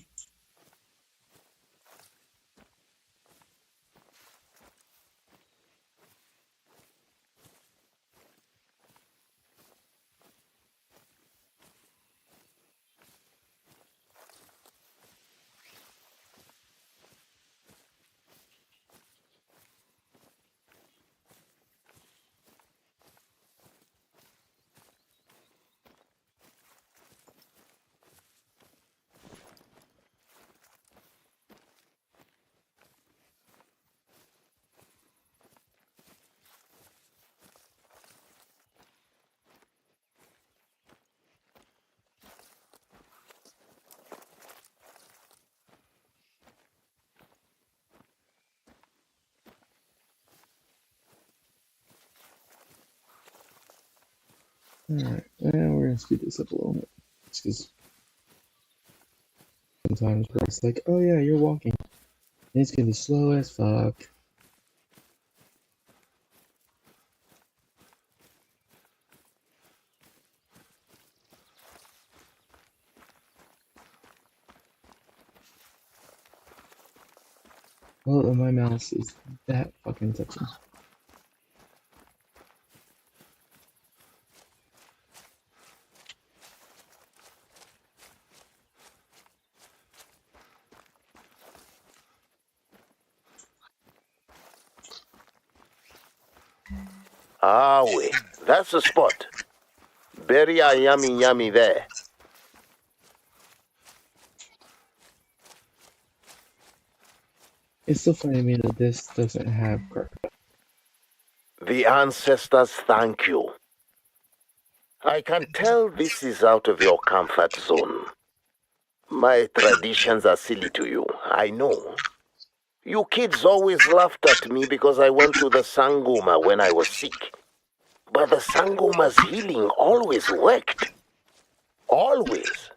Alright, we're gonna speed this up a little bit. Just because sometimes it's like, oh yeah, you're walking. And it's gonna be slow as fuck. Well, my mouse is that fucking touching. Ah, wait. That's the spot. Bury a yummy there. It's still funny to me that this doesn't have crocodile. The ancestors thank you. I can tell this is out of your comfort zone. My traditions are silly to you, I know. You kids always laughed at me because I went to the Sangoma when I was sick. But the Sangoma's healing always worked. Always.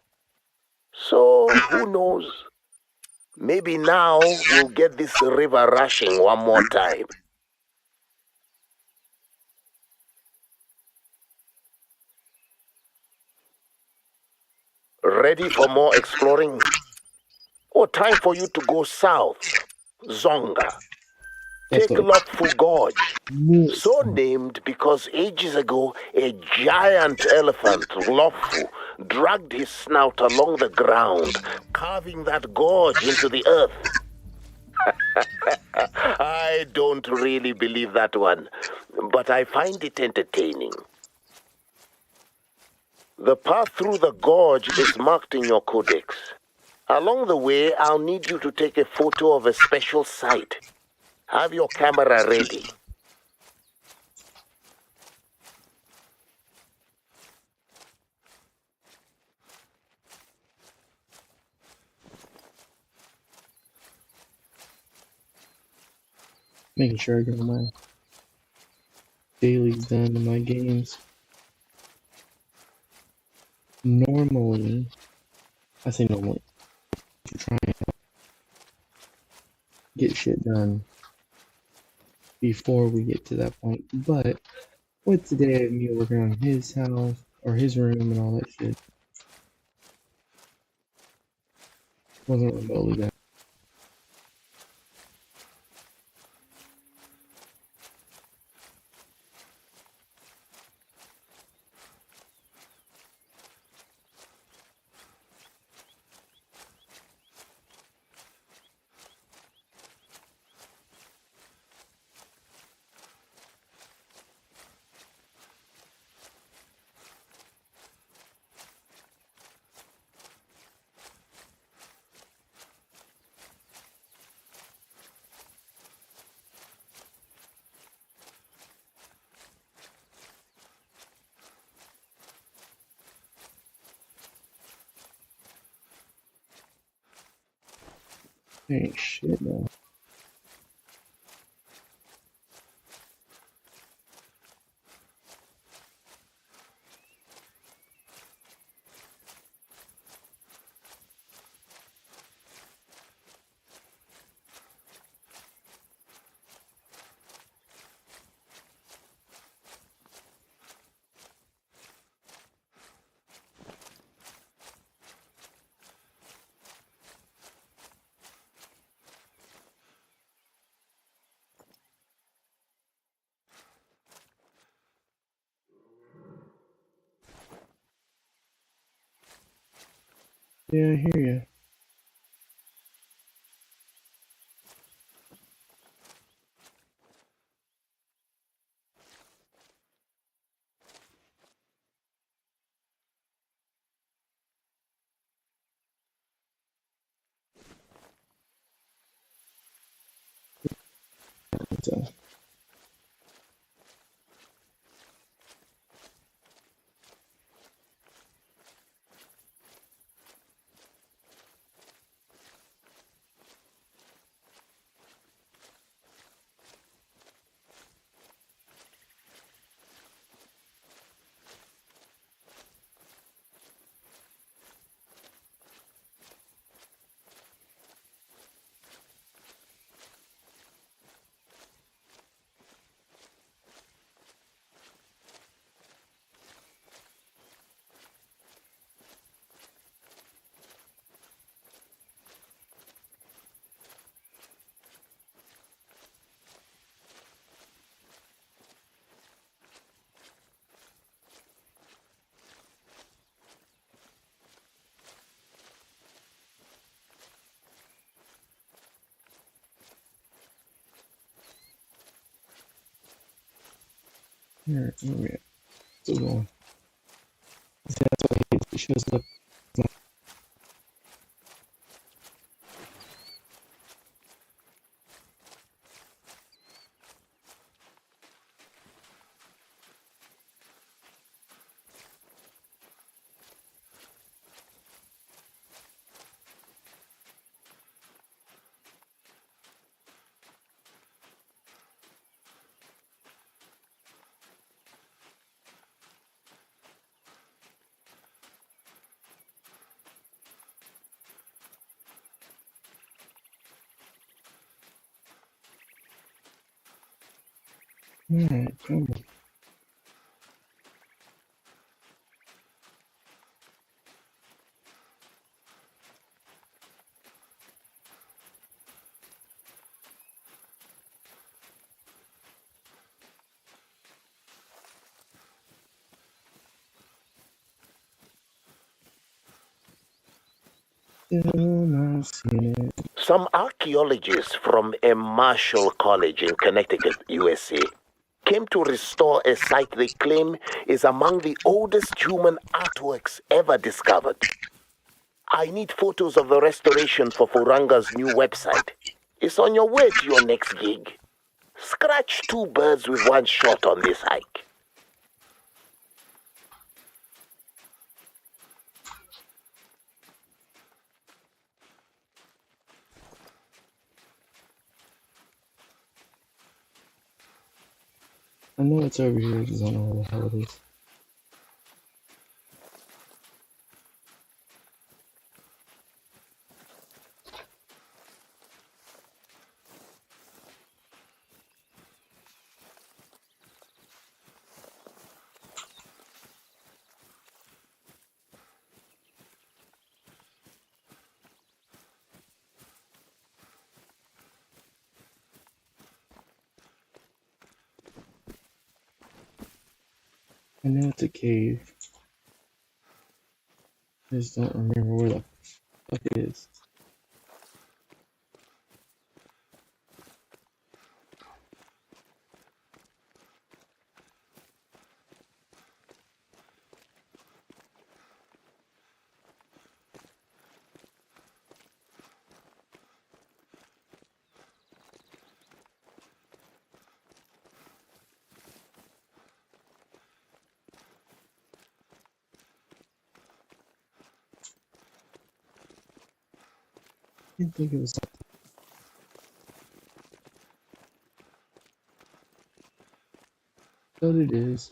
So, who knows? Maybe now we'll get this river rushing one more time. Ready for more exploring? Or time for you to go south? Zonga. Let's Take go. Lopfu Gorge. Yes. So named because ages ago a giant elephant, Lopfu, dragged his snout along the ground, carving that gorge into the earth. I don't really believe that one, but I find it entertaining. The path through the gorge is marked in your codex. Along the way, I'll need you to take a photo of a special site. Have your camera ready. Making sure I get my dailies done in my games. Normally, I say normally, to try and get shit done before we get to that point. But with today of me working on his house or his room and all that shit, wasn't remotely done. Ain't shit now. Yeah, I hear ya. So, here, yeah, still going. See, that's what I hate. It shows up. Alright, come on. Still not seeing it. Some archaeologists from a Marshall College in Connecticut, USA, came to restore a site they claim is among the oldest human artworks ever discovered. I need photos of the restoration for Furanga's new website. It's on your way to your next gig. Scratch two birds with one shot on this hike. I know it's over here, I just don't know where the hell it is. I know it's a cave. I just don't remember where the fuck it is. I didn't think it was. But it is.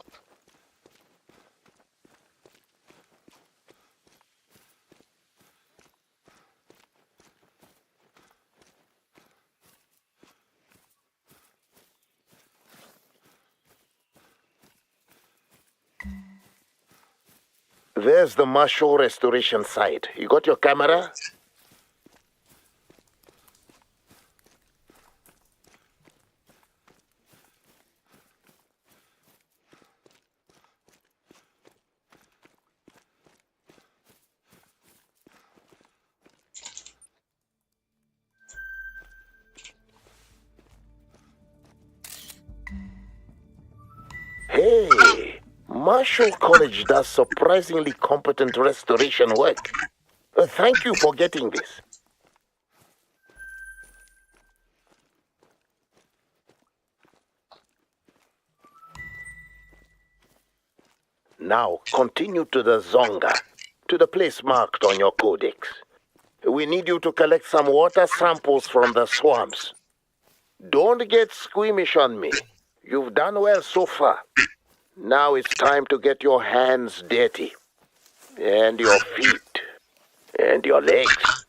There's the Marshall restoration site. You got your camera? Hey, Marshall College does surprisingly competent restoration work. Thank you for getting this. Now continue to the Zonga, to the place marked on your codex. We need you to collect some water samples from the swamps. Don't get squeamish on me. You've done well so far. Now it's time to get your hands dirty. And your feet. And your legs.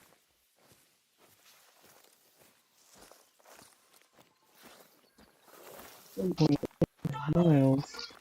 Miles.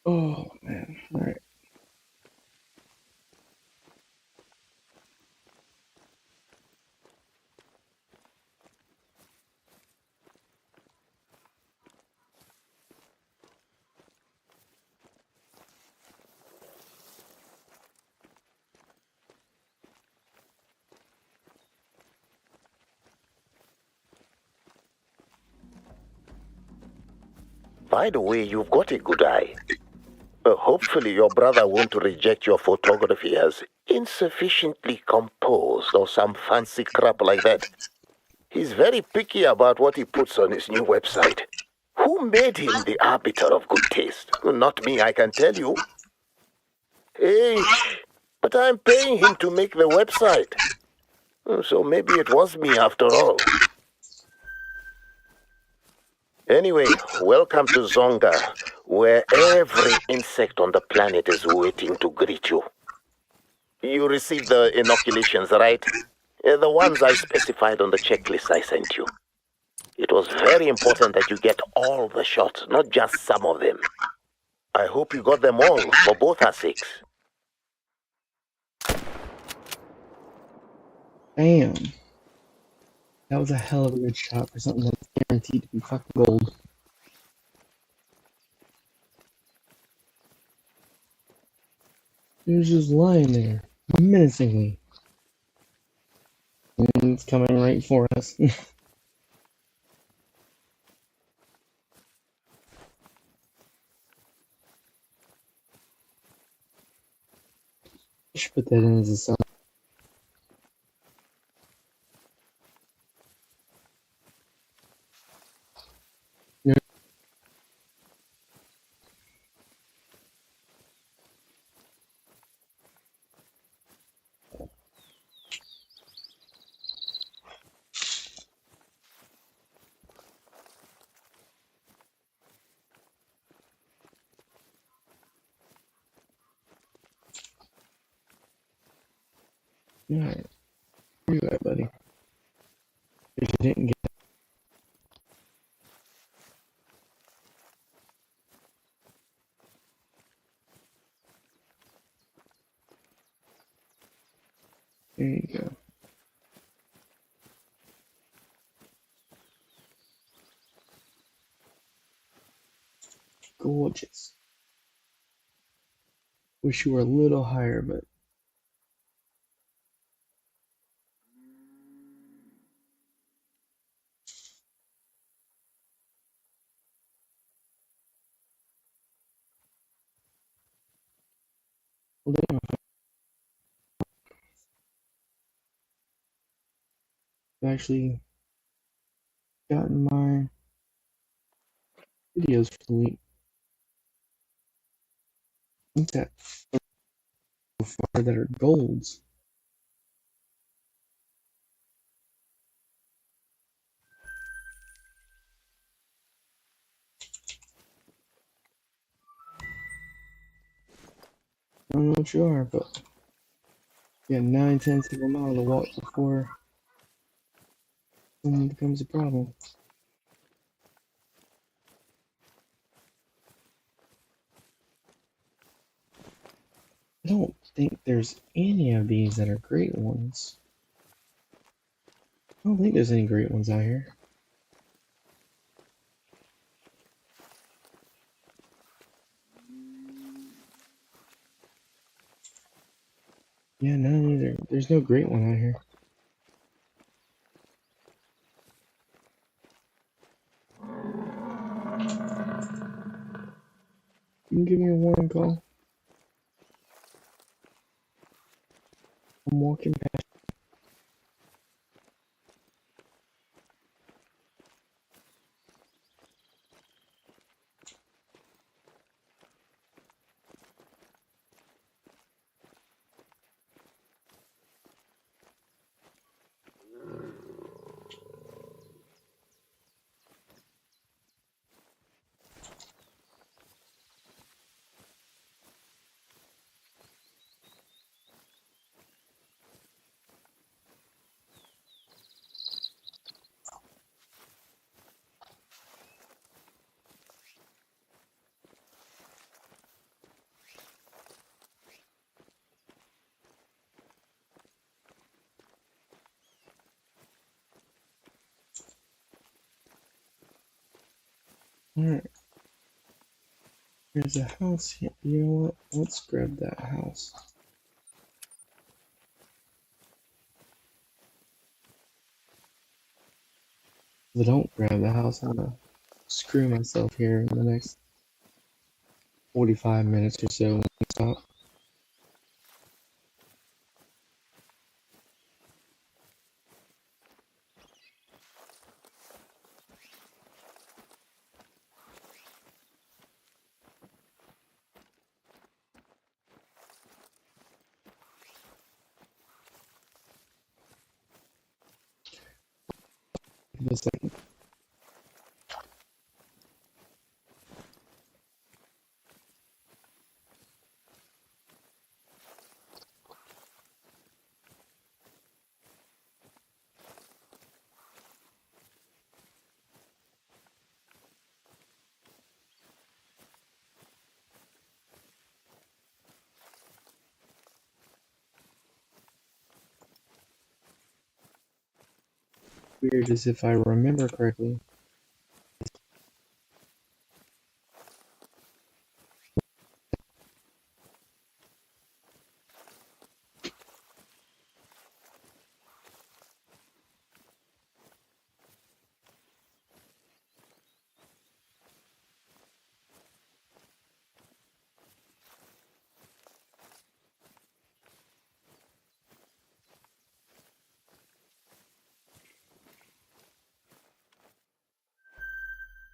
Oh man. Alright. By the way, you've got a good eye. Hopefully your brother won't reject your photography as insufficiently composed or some fancy crap like that. He's very picky about what he puts on his new website. Who made him the arbiter of good taste? Not me, I can tell you. Hey, but I'm paying him to make the website. So maybe it was me after all. Anyway, welcome to Zonga, where every insect on the planet is waiting to greet you. You received the inoculations, right? The ones I specified on the checklist I sent you. It was very important that you get all the shots, not just some of them. I hope you got them all, for both our sakes. Damn. That was a hell of a good shot for something that's guaranteed to be fucking gold. He was just lying there, menacingly. And it's coming right for us. Should put that in as a sound. Alright. Where you at, buddy? If you didn't get there you go. Gorgeous. Wish you were a little higher, but well, damn, I've actually gotten my videos for the week. Look at that so far that are golds. I don't know what you are, but you got 9/10 of a mile to walk before someone becomes a problem. I don't think there's any of these that are great ones. I don't think there's any great ones out here. Yeah, none either. There's no great one out here. You can give me a warning call. I'm walking past. Alright. There's a house here. You know what? Let's grab that house. If I don't grab the house, I'm gonna screw myself here in the next 45 minutes or so when we stop. Give it a second. Weird is if I remember correctly.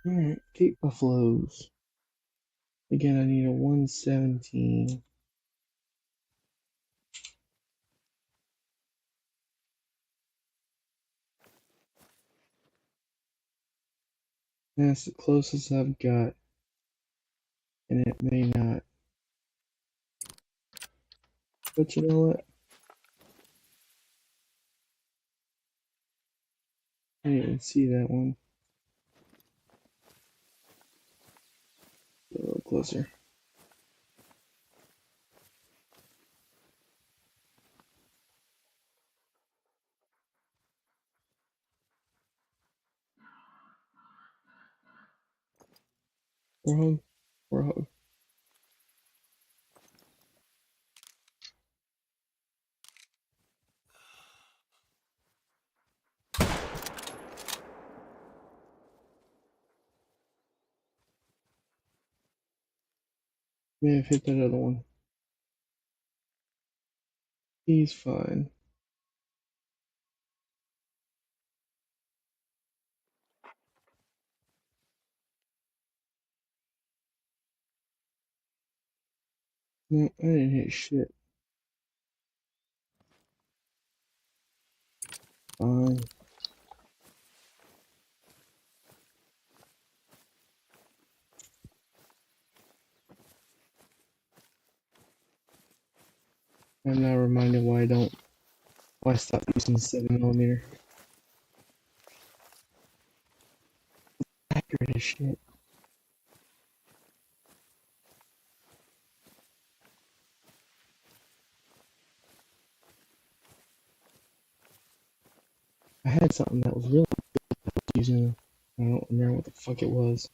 Alright, Cape Buffaloes. Again, I need a 117. That's the closest I've got, and it may not. But you know what? I didn't even see that one. Get a little closer. Warhog? Warhog. May have hit that other one. He's fine. No, I didn't hit shit. Fine. I'm now reminded why I stopped using the 7mm. Accurate as shit. I had something that was really using. I don't remember what the fuck it was.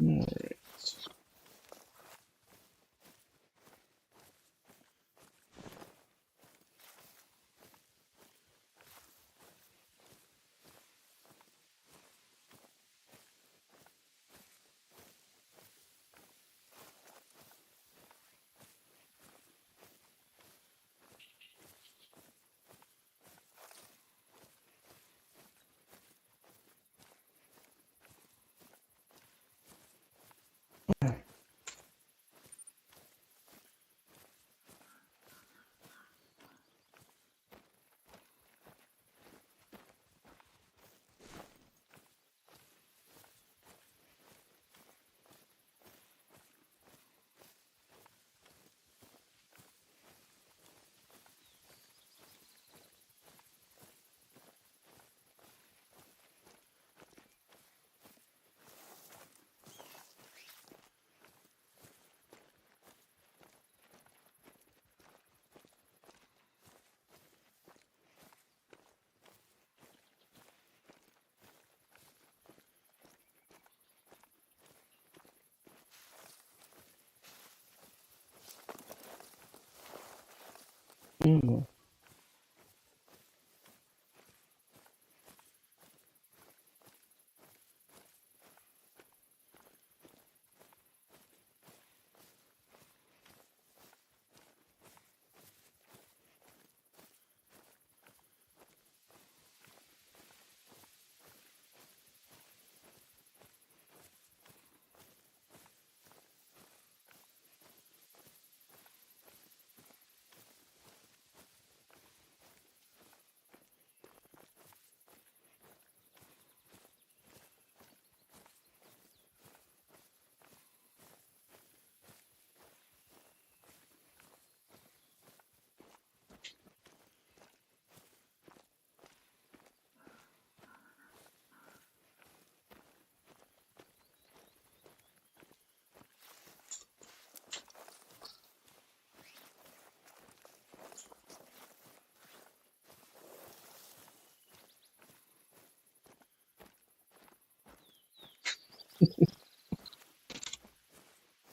Alright. Mm.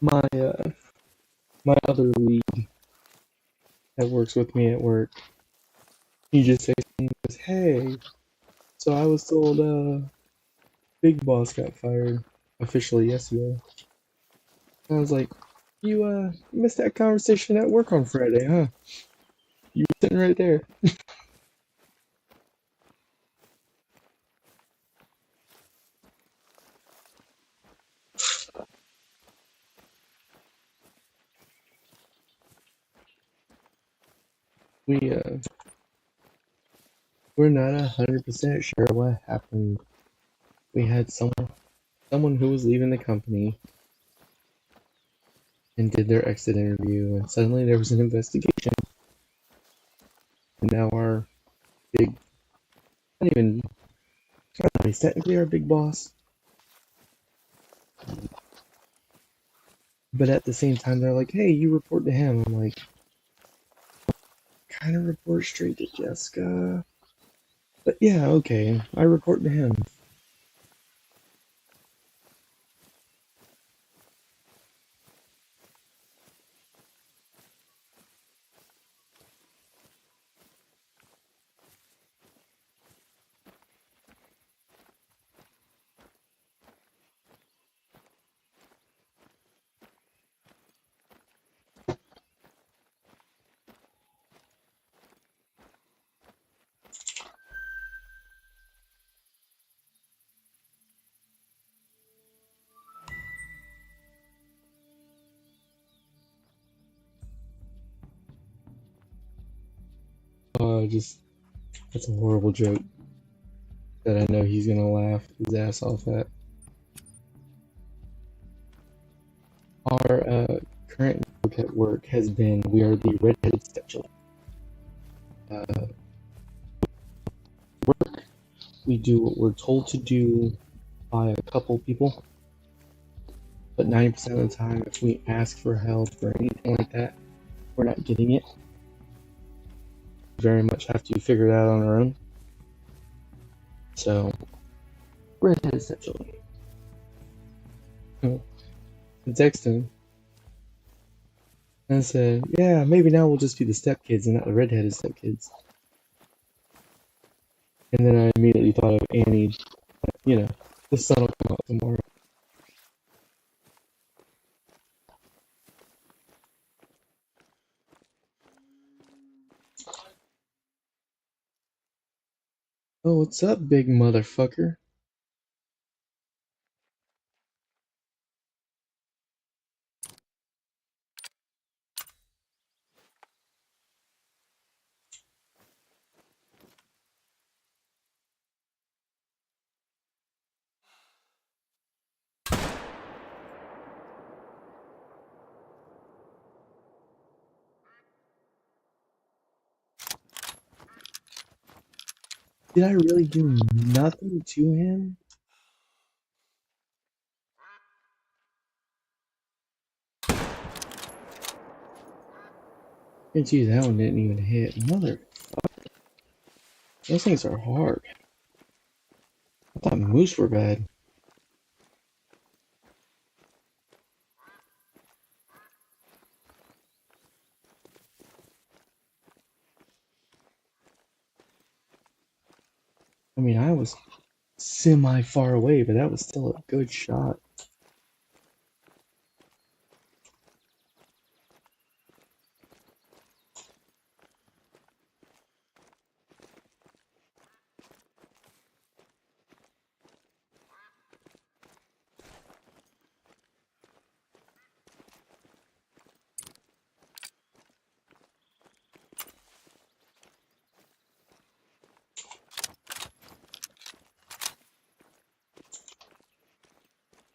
My my other lead that works with me at work, he just says, "Hey, so I was told Big Boss got fired officially yesterday." I was like, "You missed that conversation at work on Friday, huh? You were sitting right there." We we're not 100% sure what happened. We had someone who was leaving the company and did their exit interview, and suddenly there was an investigation. And now our big, not even, I don't know, he's technically our big boss, but at the same time, they're like, "Hey, you report to him." I'm like, kind of report straight to Jessica. But yeah, okay, I report to him. Just, that's a horrible joke that I know he's gonna laugh his ass off at. Our current joke at work has been we are the redheaded stepchildren. Work, we do what we're told to do by a couple people, but 90% of the time, if we ask for help or anything like that, we're not getting it. We very much have to figure it out on our own. So, redheaded stepchildren. I texted him and said, "Yeah, maybe now we'll just be the stepkids and not the redheaded stepkids." And then I immediately thought of Annie. You know, the sun will come out tomorrow. Oh, what's up, big motherfucker? Did I really do nothing to him? Guarantee you that one didn't even hit. Mother, those things are hard. I thought moose were bad. I mean, I was semi far away, but that was still a good shot.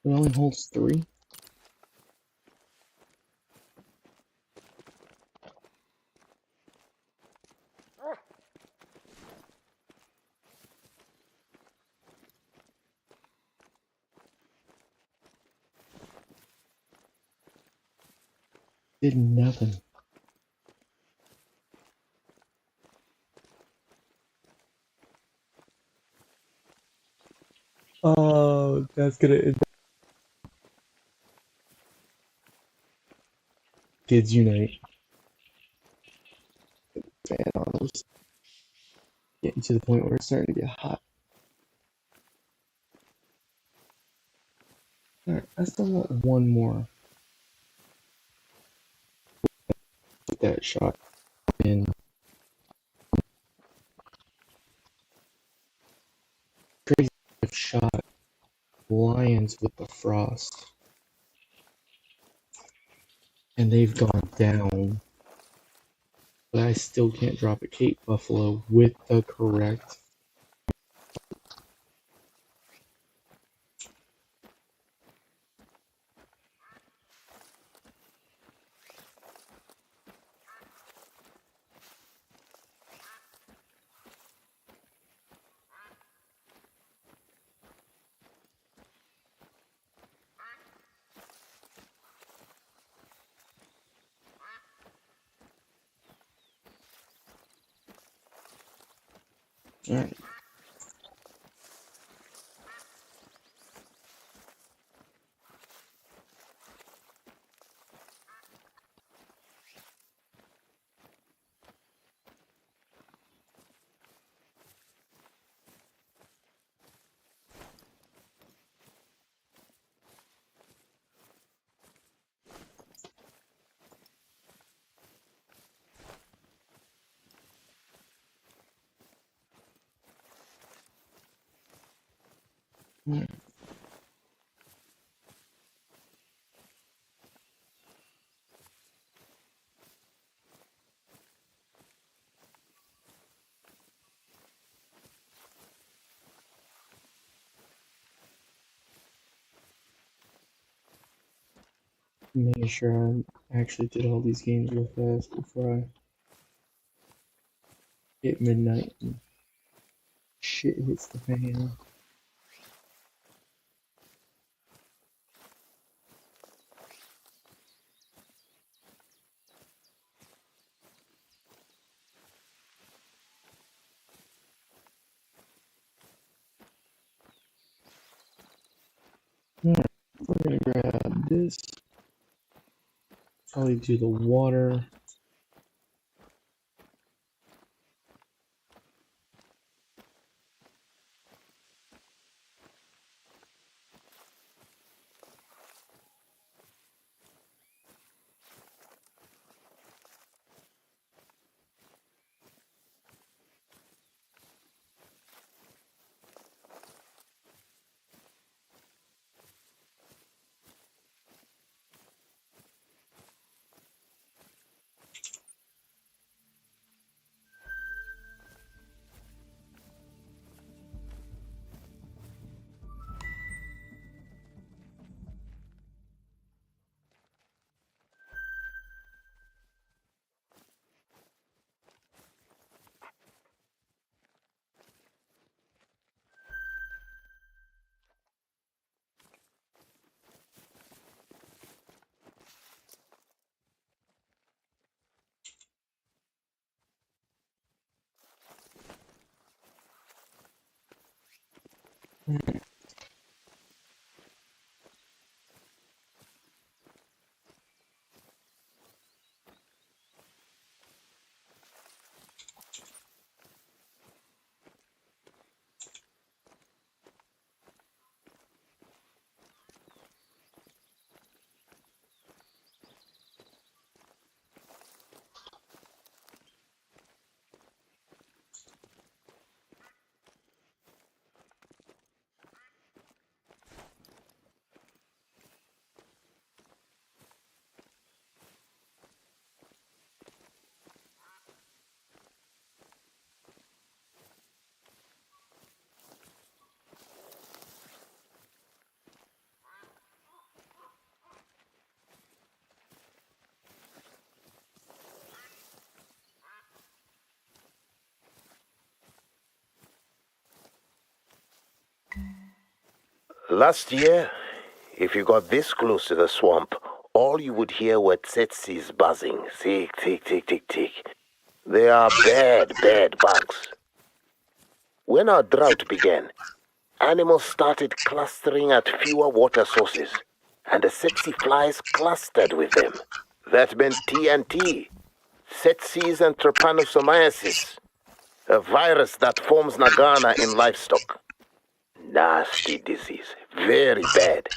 It only holds 3. Did nothing. Oh, that's gonna. Kids unite. Fan on those. Getting to the point where it's starting to get hot. Alright, I still want one more. Get that shot in. Crazy shot. Lions with the frost. And they've gone down. But I still can't drop a Cape Buffalo with the correct. Alright. Alright. Making sure I actually did all these games real fast before I hit midnight and shit hits the fan. Alright, we're gonna grab this. Probably do the water. Last year, if you got this close to the swamp, all you would hear were tsetsis buzzing. Tick, tick, tick, tick, tick. They are bad, bad bugs. When our drought began, animals started clustering at fewer water sources, and the tsetse flies clustered with them. That meant TNT, tsetsis and trypanosomiasis, a virus that forms nagana in livestock. Nasty disease, very bad.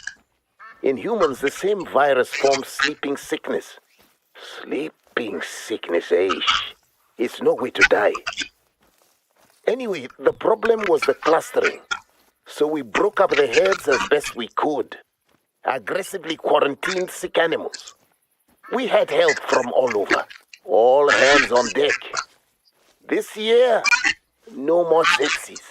In humans, the same virus forms sleeping sickness. Sleeping sickness, eh? It's no way to die. Anyway, the problem was the clustering. So we broke up the herds as best we could. Aggressively quarantined sick animals. We had help from all over. All hands on deck. This year, no more tsetsis.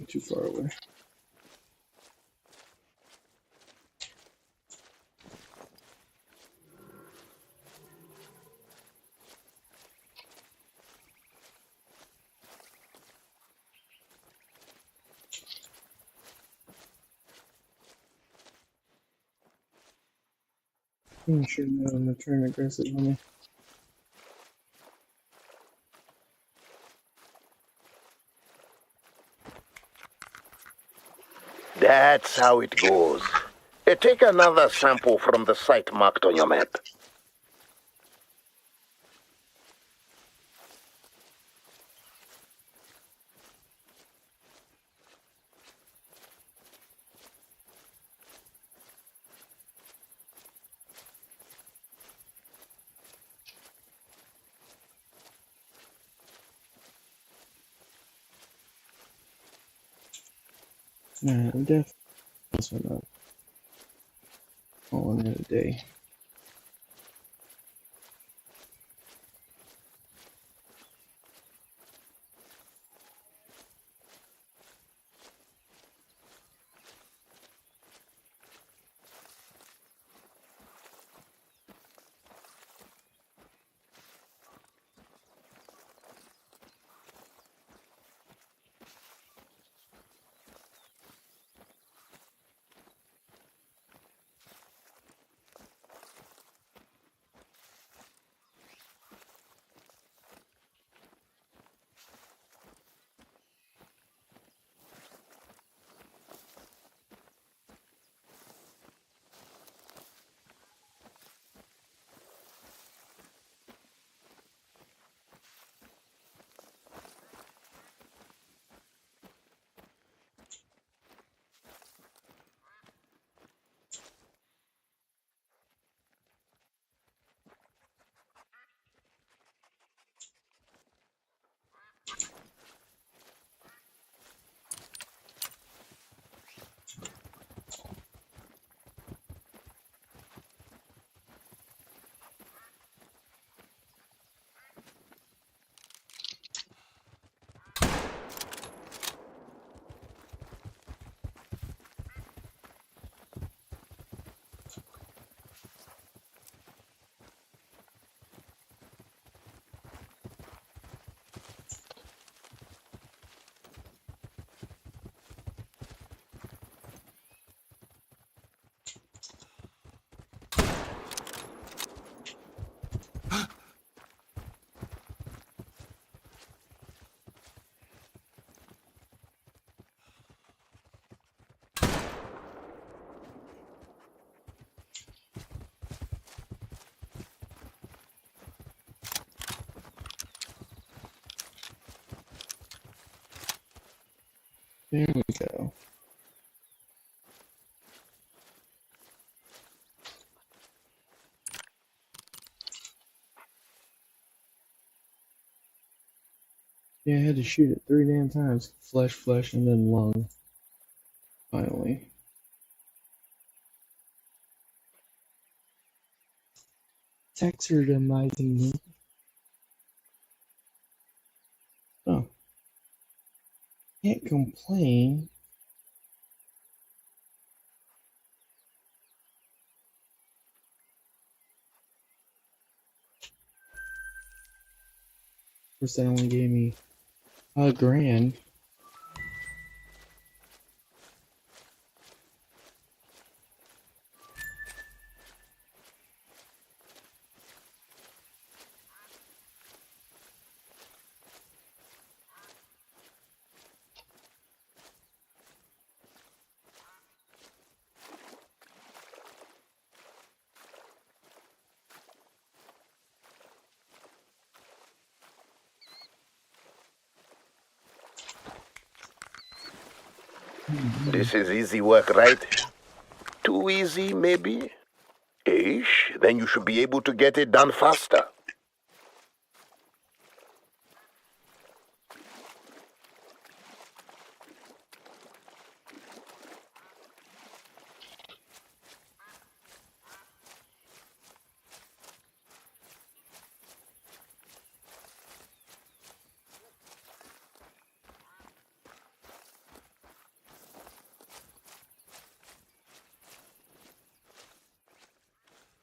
Too far away. Sure, no, I'm gonna turn aggressive on me. That's how it goes. Take another sample from the site marked on your map. Alright, I'm definitely this one up. Calling it a day. There we go. Yeah, I had to shoot it 3 damn times. Flesh, flesh, and then lung. Finally. taxidermizing me. Oh, can't complain. Of course, that only gave me $1,000. This is easy work, right? Too easy, maybe? Ish, then you should be able to get it done faster.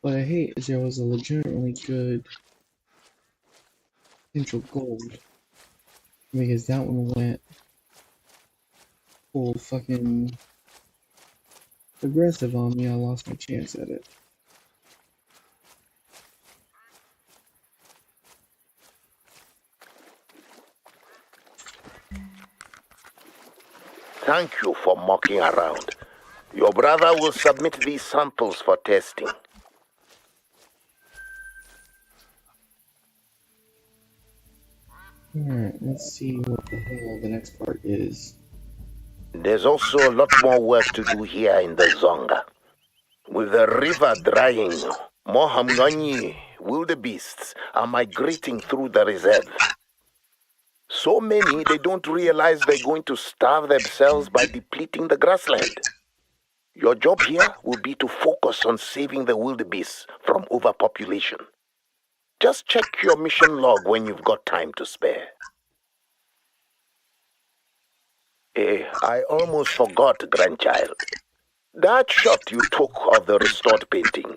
What I hate is there was a legitimately good potential gold. Because that one went full fucking aggressive on me. I lost my chance at it. Thank you for mucking around. Your brother will submit these samples for testing. Alright, let's see what the hell the next part is. There's also a lot more work to do here in the Zonga. With the river drying, more Hamganyi wildebeests are migrating through the reserve. So many, they don't realize they're going to starve themselves by depleting the grassland. Your job here will be to focus on saving the wildebeests from overpopulation. Just check your mission log when you've got time to spare. I almost forgot, grandchild. That shot you took of the restored painting.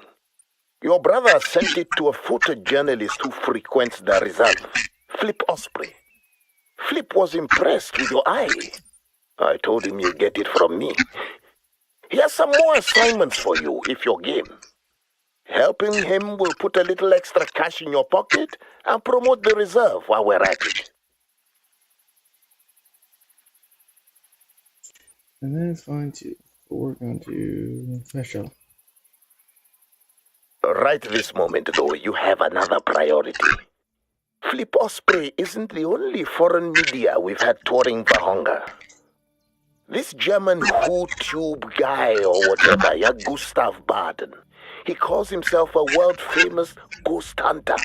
Your brother sent it to a photojournalist who frequents the reserve, Flip Osprey. Flip was impressed with your eye. I told him you'd get it from me. He has some more assignments for you if you're game. Helping him will put a little extra cash in your pocket and promote the reserve while we're at it. And then it's fine too. But we're going to special. Right this moment, though, you have another priority. Flip Osprey isn't the only foreign media we've had touring Vahonga. This German Who-Tube guy or whatever, yeah, Gustav Baden, he calls himself a world-famous ghost hunter.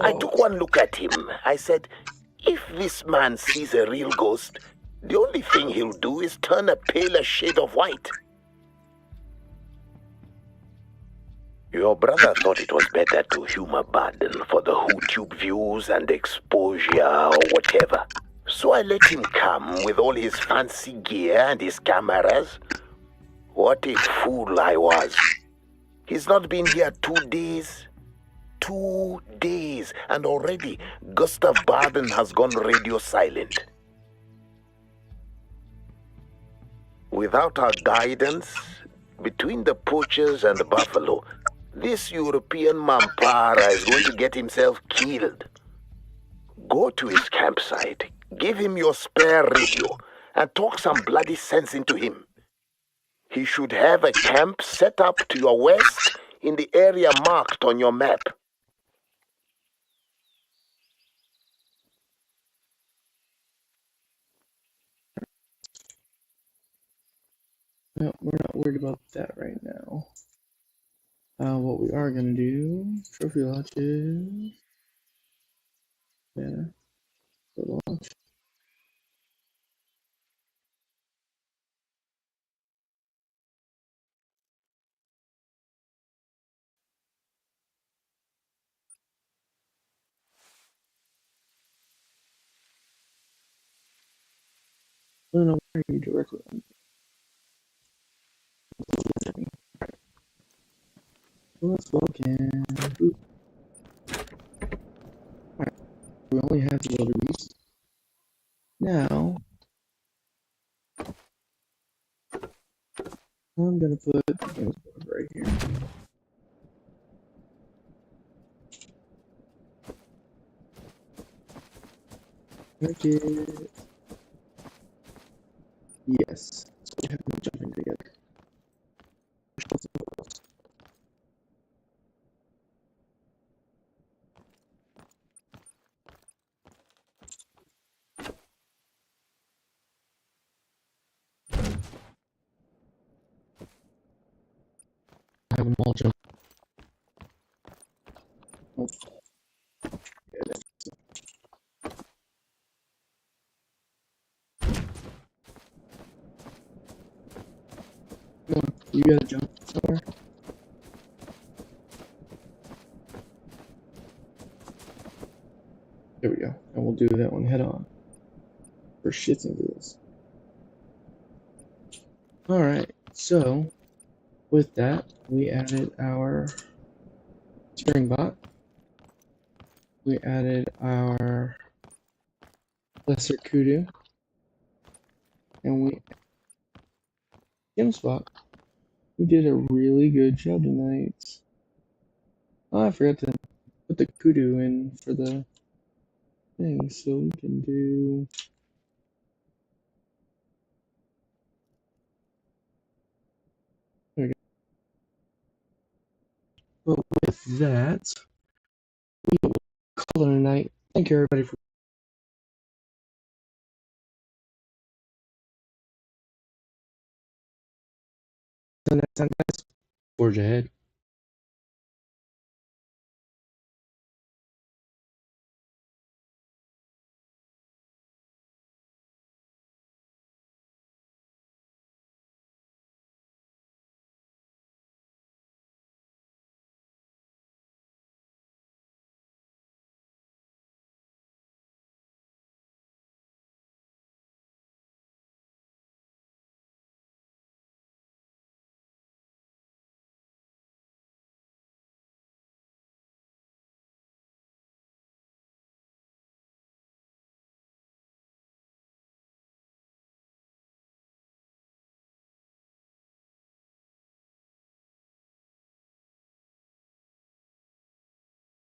I took one look at him. I said, if this man sees a real ghost, the only thing he'll do is turn a paler shade of white. Your brother thought it was better to humor Baden for the Who-Tube views and exposure or whatever. So I let him come with all his fancy gear and his cameras. What a fool I was. He's not been here 2 days. 2 days, and already Gustav Baden has gone radio silent. Without our guidance, between the poachers and the buffalo, this European Mampara is going to get himself killed. Go to his campsite, give him your spare radio, and talk some bloody sense into him. He should have a camp set up to your west in the area marked on your map. No, we're not worried about that right now. What we are going to do, trophy launches. Yeah, the launch. I don't know where you directly. Let's walk in. Boop. Alright, we only have the wildebeest. Now, I'm gonna put the games board right here. Okay. Yes. So we have them jumping together. Have them all jump. Oh, yeah, come on, you gotta jump somewhere. There we go. And we'll do that one head on. For shits and giggles. Alright, so with that, we added our steering bot. We added our lesser kudu. And we gem spot. We did a really good job tonight. Oh, I forgot to put the kudu in for the thing, so we can do. There we go. But with that, we will call it a night. Thank you, everybody, for next time, guys. Forge ahead.